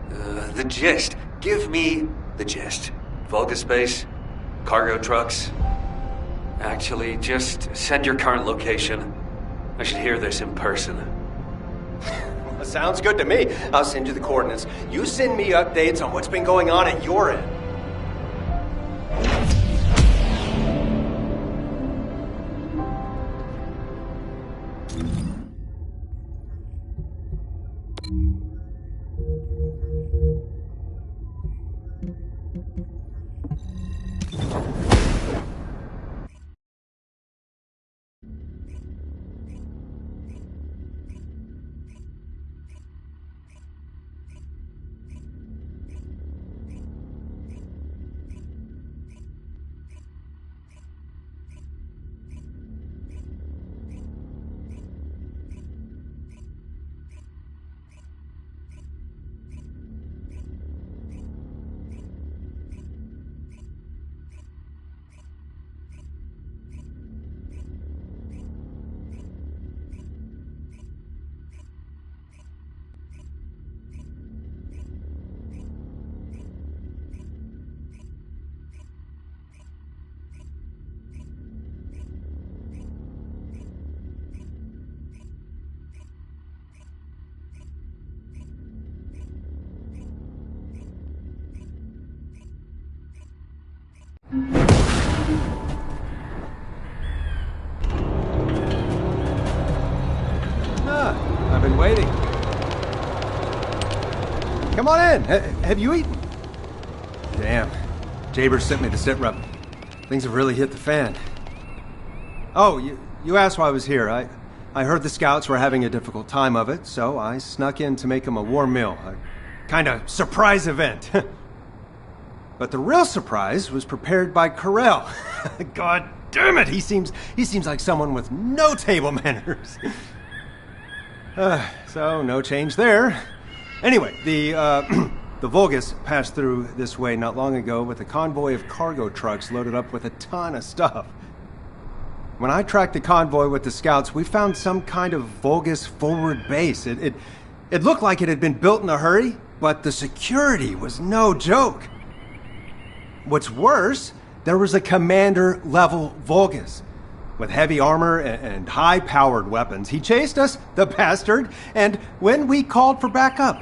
The gist. Give me the gist. Vulgus base, cargo trucks. Actually, just send your current location. I should hear this in person.
Sounds good to me. I'll send you the coordinates. You send me updates on what's been going on at your end.
I've been waiting. Come on in. Have you eaten? Damn. Jaber sent me the sit rep. Things have really hit the fan. Oh, you asked why I was here. I heard the scouts were having a difficult time of it, so I snuck in to make them a warm meal. A kind of surprise event. But the real surprise was prepared by Corell. God damn it, he seems like someone with no table manners. So no change there. Anyway, the Vulgus passed through this way not long ago with a convoy of cargo trucks loaded up with a ton of stuff. When I tracked the convoy with the scouts, we found some kind of Vulgus forward base. It looked like it had been built in a hurry, but the security was no joke. What's worse, there was a commander-level Vulgus with heavy armor and high-powered weapons. He chased us, the bastard, and when we called for backup,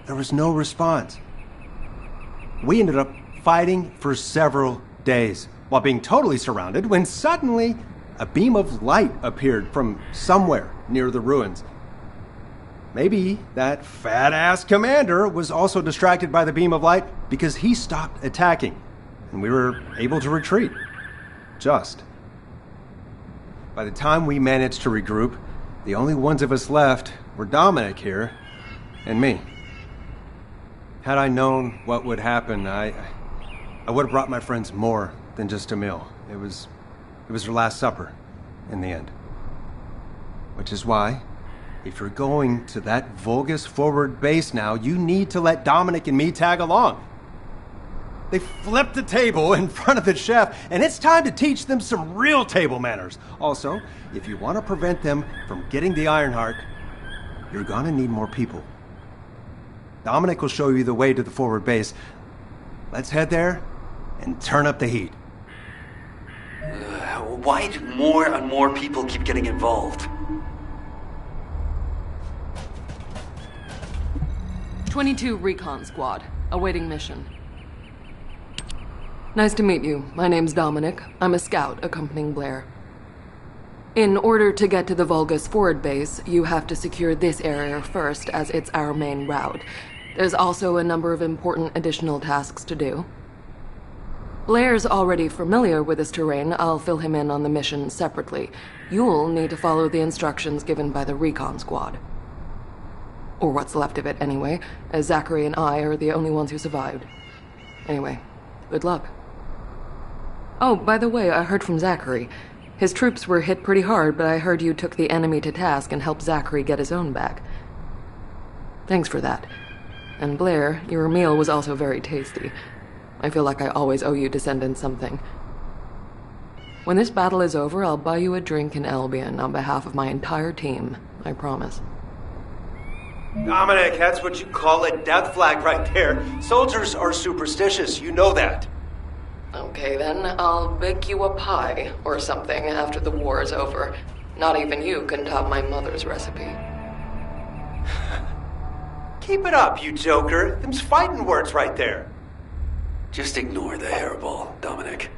there was no response. We ended up fighting for several days while being totally surrounded when suddenly a beam of light appeared from somewhere near the ruins. Maybe that fat-ass commander was also distracted by the beam of light because he stopped attacking, and we were able to retreat. Just. By the time we managed to regroup, the only ones of us left were Dominic here and me. Had I known what would happen, I would have brought my friends more than just a meal. It was their last supper, in the end. Which is why, if you're going to that Vulgus forward base now, you need to let Dominic and me tag along. They flipped the table in front of the chef, and it's time to teach them some real table manners. Also, if you want to prevent them from getting the Ironheart, you're gonna need more people. Dominic will show you the way to the forward base. Let's head there and turn up the heat.
Why do more and more people keep getting involved?
22 Recon Squad, awaiting mission. Nice to meet you. My name's Dominic. I'm a scout accompanying Blair. In order to get to the Vulgus forward base, you have to secure this area first, as it's our main route. There's also a number of important additional tasks to do. Blair's already familiar with this terrain. I'll fill him in on the mission separately. You'll need to follow the instructions given by the recon squad. Or what's left of it, anyway, as Zachary and I are the only ones who survived. Anyway, good luck. Oh, by the way, I heard from Zachary. His troops were hit pretty hard, but I heard you took the enemy to task and helped Zachary get his own back. Thanks for that. And Blair, your meal was also very tasty. I feel like I always owe you Descendant something. When this battle is over, I'll buy you a drink in Albion on behalf of my entire team. I promise.
Dominic, that's what you call a death flag right there. Soldiers are superstitious, you know that.
Okay then, I'll bake you a pie or something after the war is over. Not even you can top my mother's recipe.
Keep it up, you joker. Them's fighting words right there.
Just ignore the hairball, Dominic.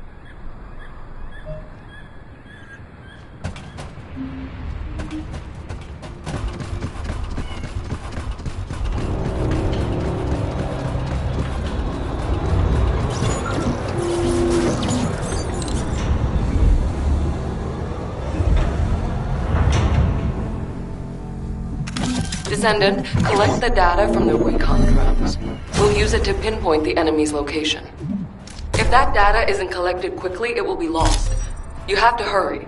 Descendant, collect the data from the recon drones. We'll use it to pinpoint the enemy's location. If that data isn't collected quickly, it will be lost. You have to hurry.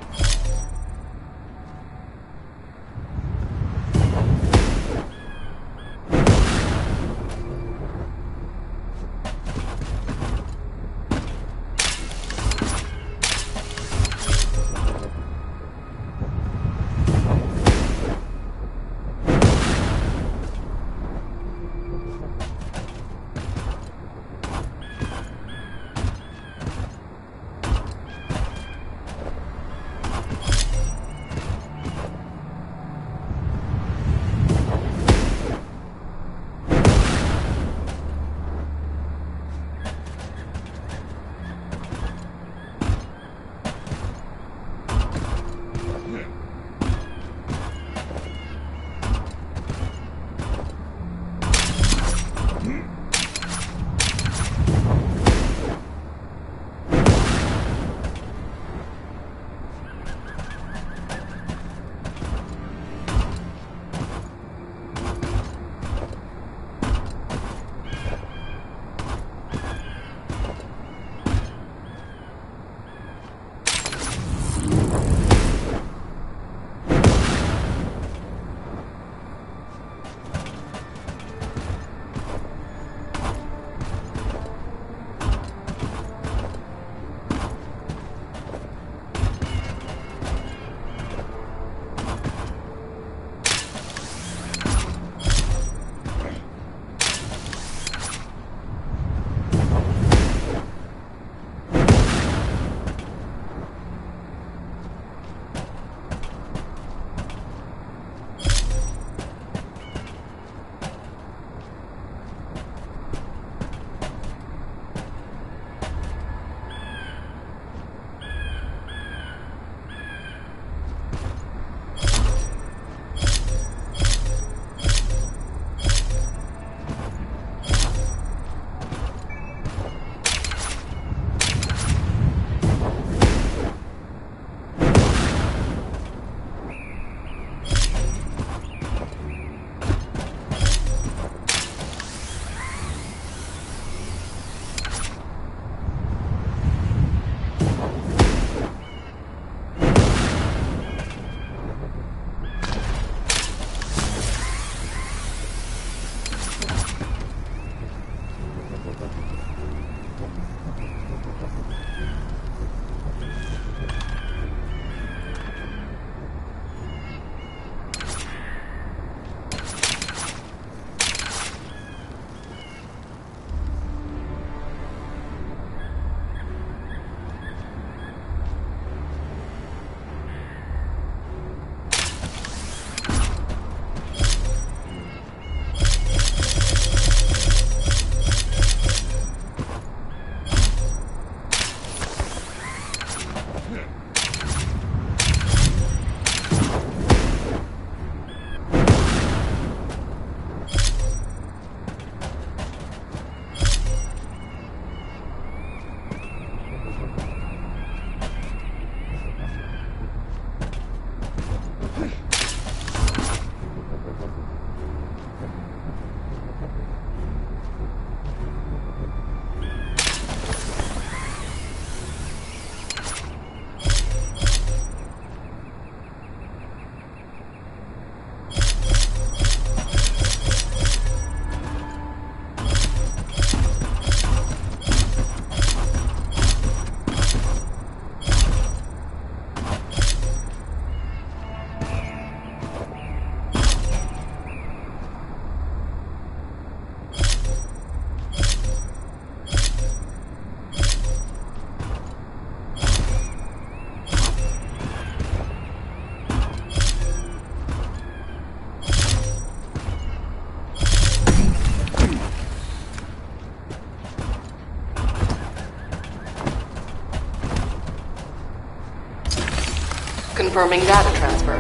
Confirming data transfer.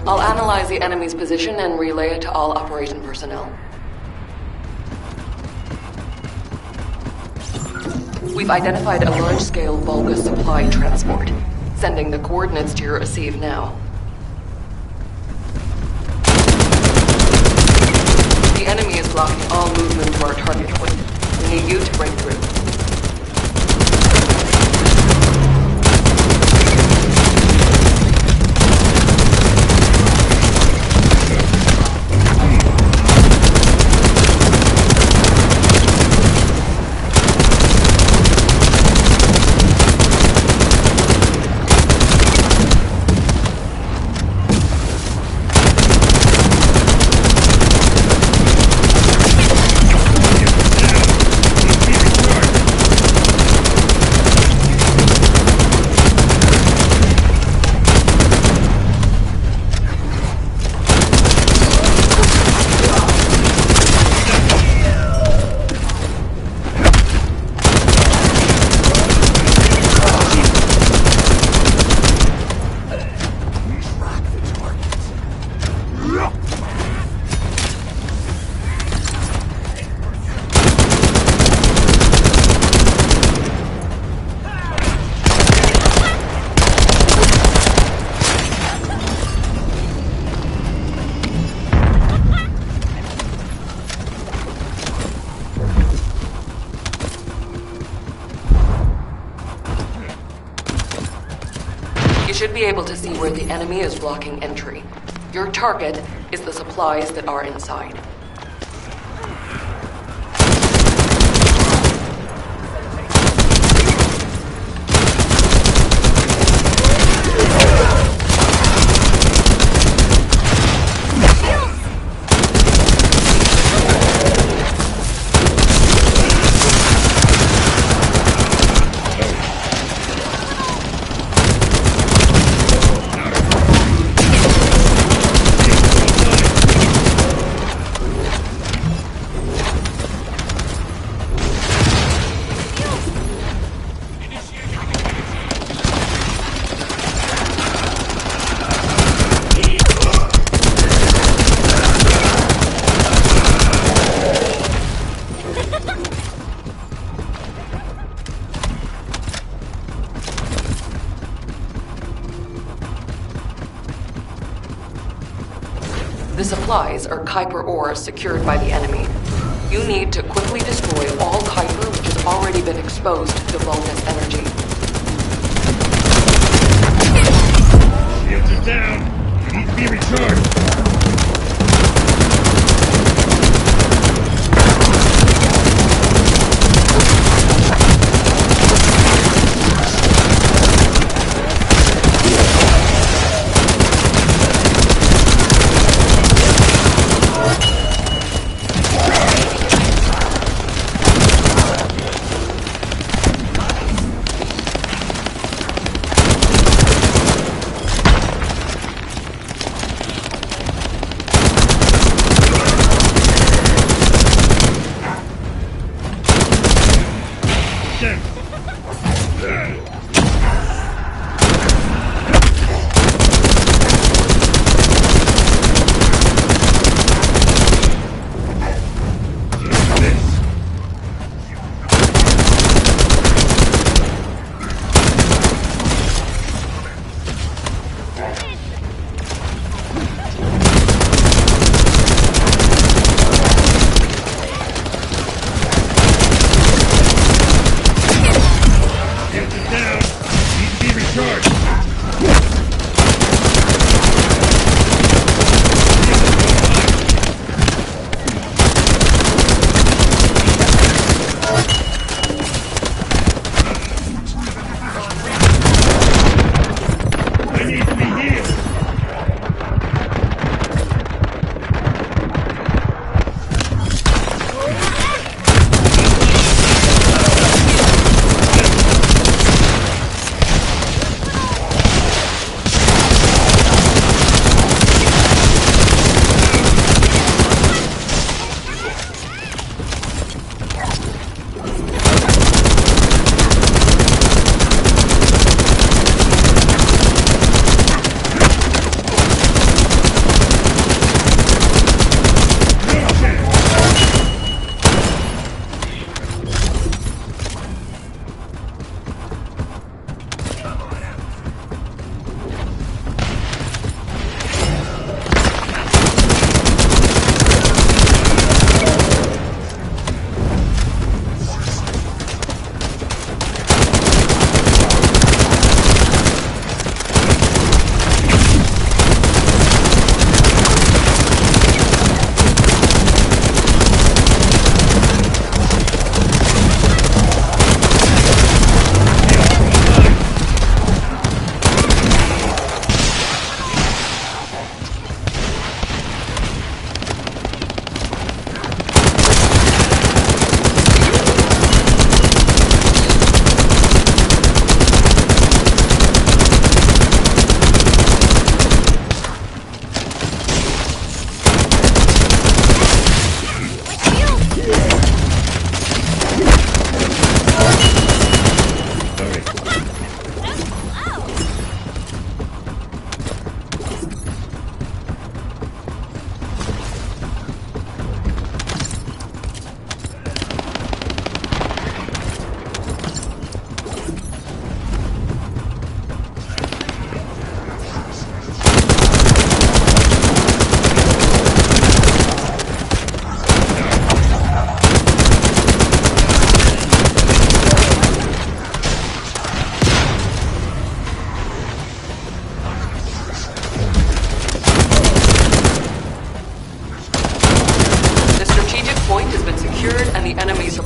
I'll analyze the enemy's position and relay it to all operation personnel. We've identified a large-scale Vulgus supply transport. Sending the coordinates to your receive now. The enemy is blocking all movement to our target point. We need you to break through. You should be able to see where the enemy is blocking entry. Your target is the supplies that are inside. The supplies are Kuiper ores secured by the enemy. You need to quickly destroy all Kuiper which has already been exposed to Vulgus energy.
Shields are down. Need to be recharged.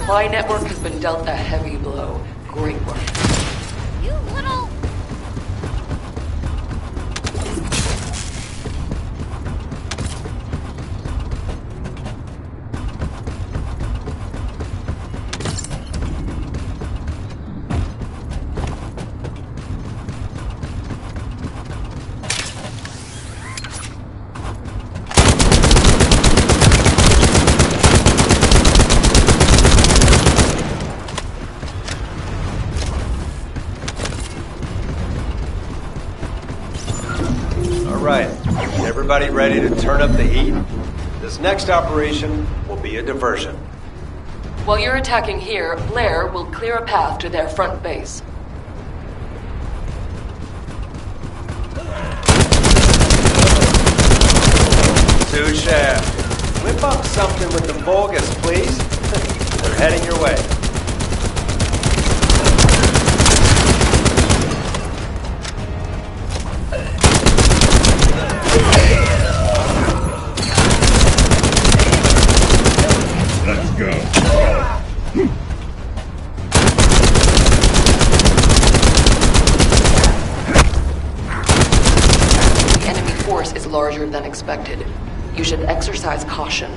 supply network has been dealt a heavy blow. Great work.
You little...
Alright, everybody ready to turn up the heat? This next operation will be a diversion.
While you're attacking here, Blair will clear a path to their front base.
Touche. Whip up something with the Vulgus, please. They're heading your way.
Let's go.
The enemy force is larger than expected. You should exercise caution.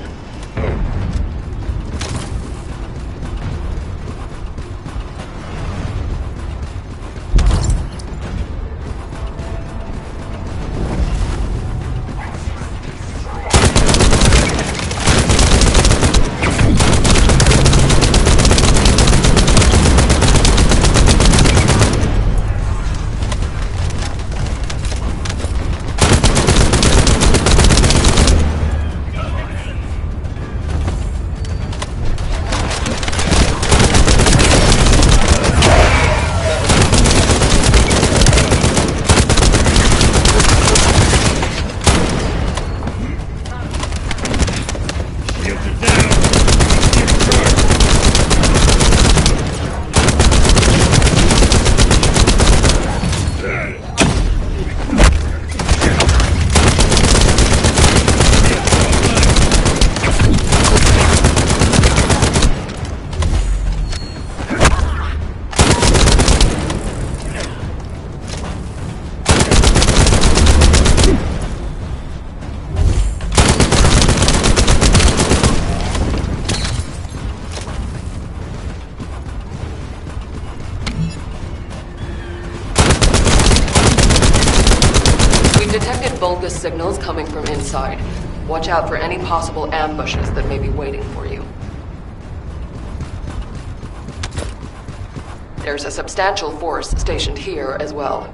Detected Vulgus signals coming from inside. Watch out for any possible ambushes that may be waiting for you. There's a substantial force stationed here as well.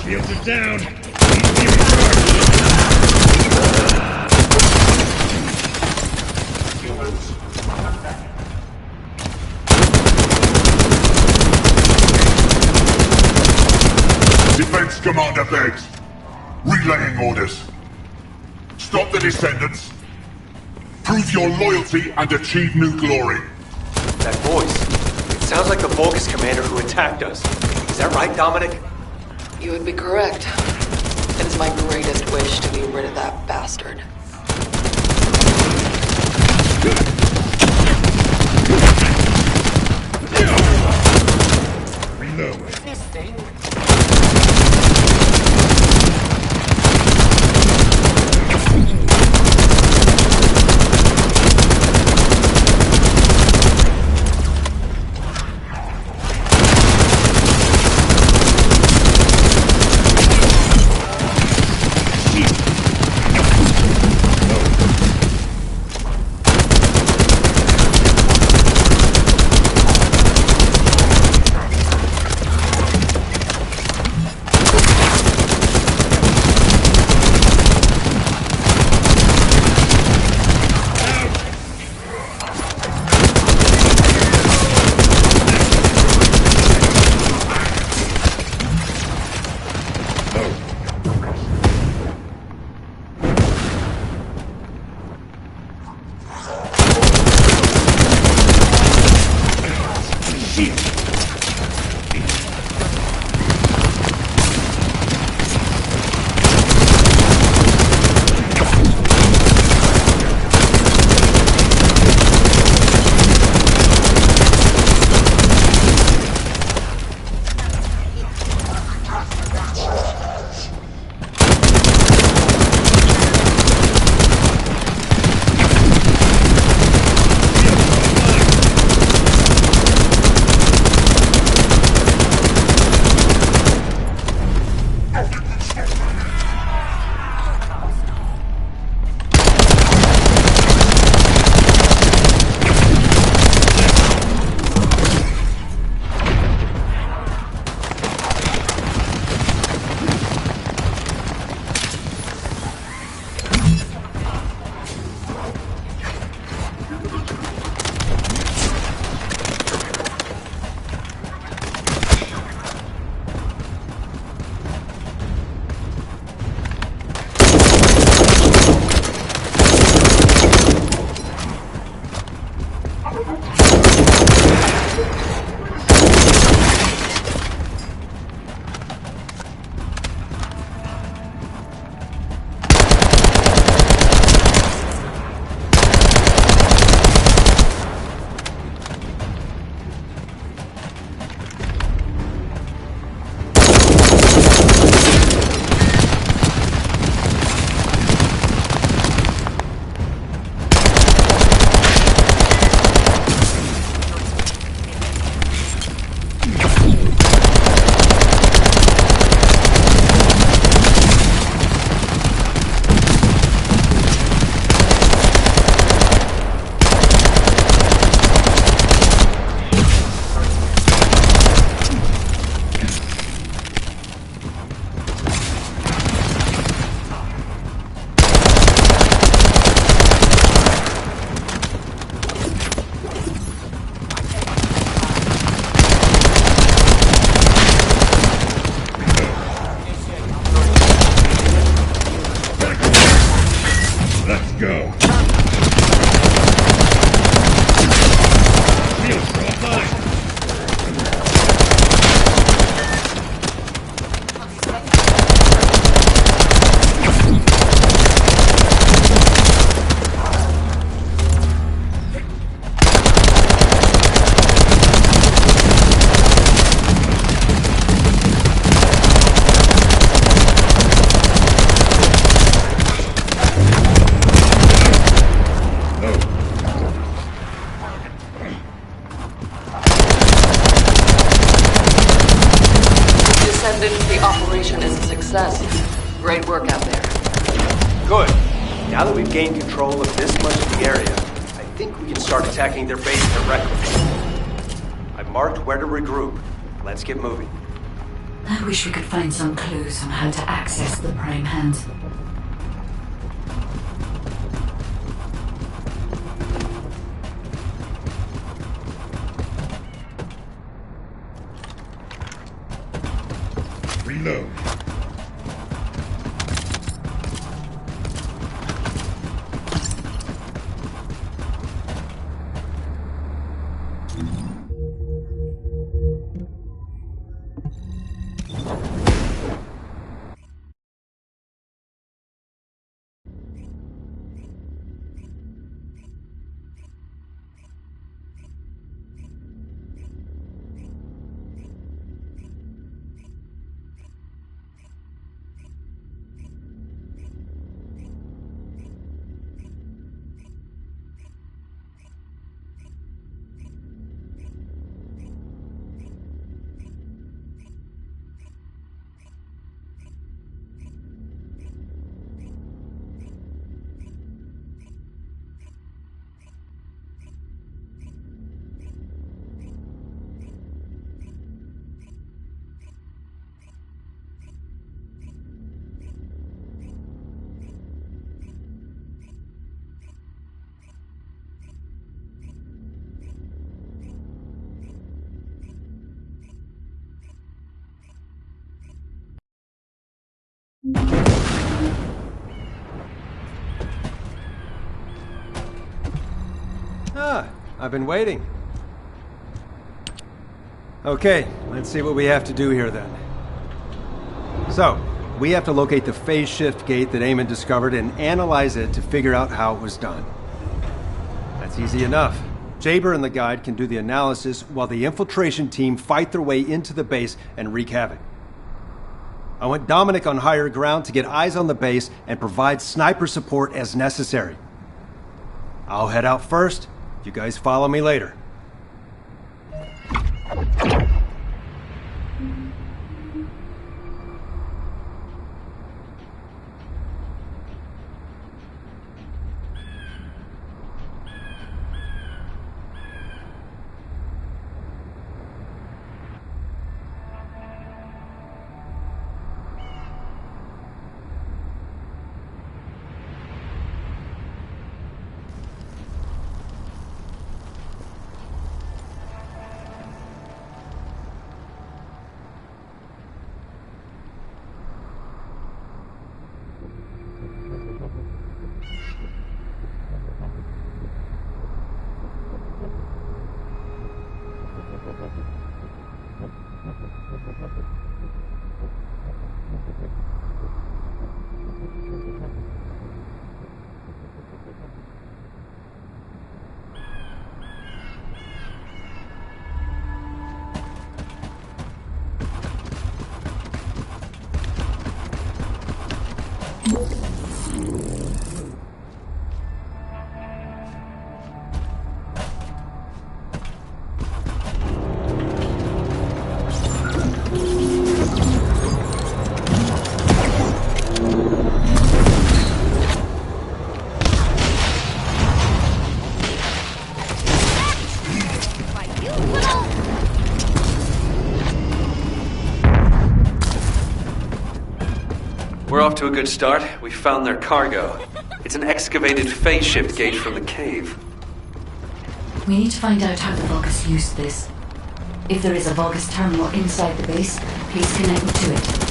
Shields are down.
Defense Commander begs. Relaying orders. Stop the Descendants. Prove your loyalty and achieve new glory.
That voice. It sounds like the Vulgus commander who attacked us. Is that right, Dominic?
You would be correct. It is my greatest wish to be rid of that bastard.
Reload. go. Shields are offline.
Descendant, the operation is a success. Great work out there.
Good. Now that we've gained control of this much of the area, I think we can start attacking their base directly. I've marked where to regroup. Let's get moving.
I wish we could find some clues on how to access the Prime Hands.
Reload.
I've been waiting. Okay, let's see what we have to do here then. So, we have to locate the phase shift gate that Eamon discovered and analyze it to figure out how it was done. That's easy enough. Jaber and the guide can do the analysis while the infiltration team fight their way into the base and wreak havoc. I want Dominic on higher ground to get eyes on the base and provide sniper support as necessary. I'll head out first. You guys follow me later.
We're off to a good start. We found their cargo. It's an excavated phase shift gate from the cave.
We need to find out how the Vulgus used this. If there is a Vulgus terminal inside the base, please connect me to it.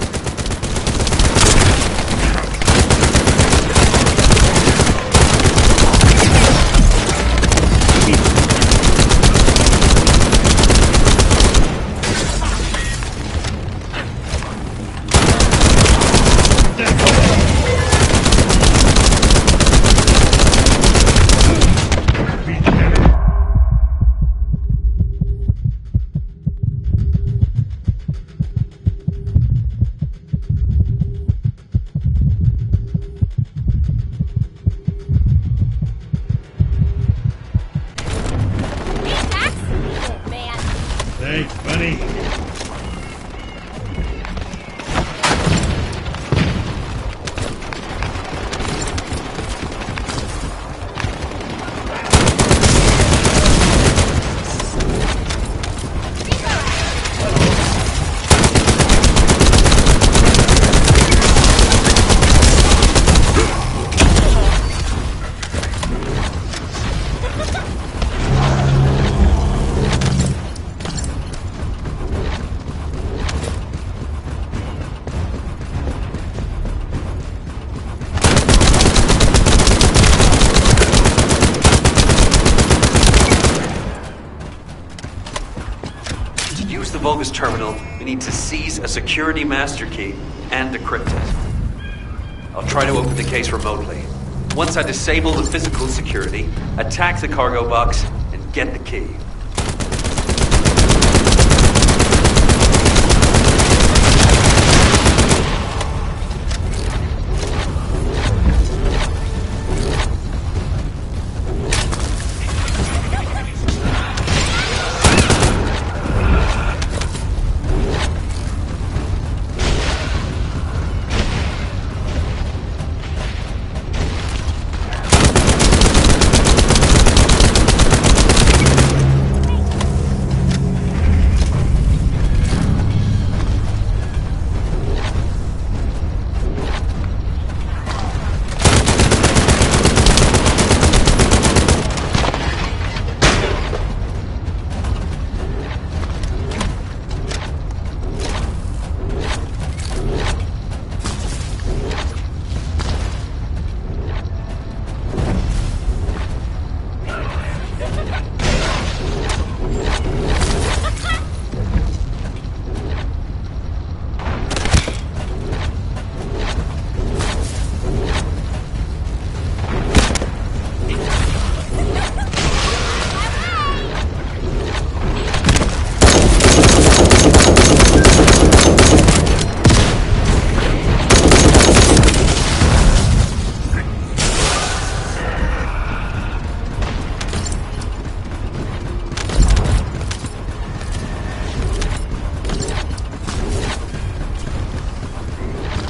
the Vulgus terminal, we need to seize a security master key and decrypt it. I'll try to open the case remotely. Once I disable the physical security, attack the cargo box, and get the key.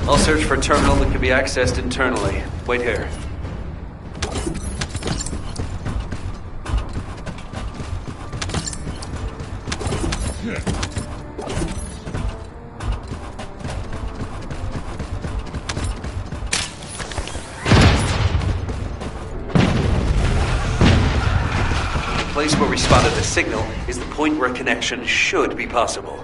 I'll search for a terminal that can be accessed internally. Wait here. The place where we spotted the signal is the point where a connection should be possible.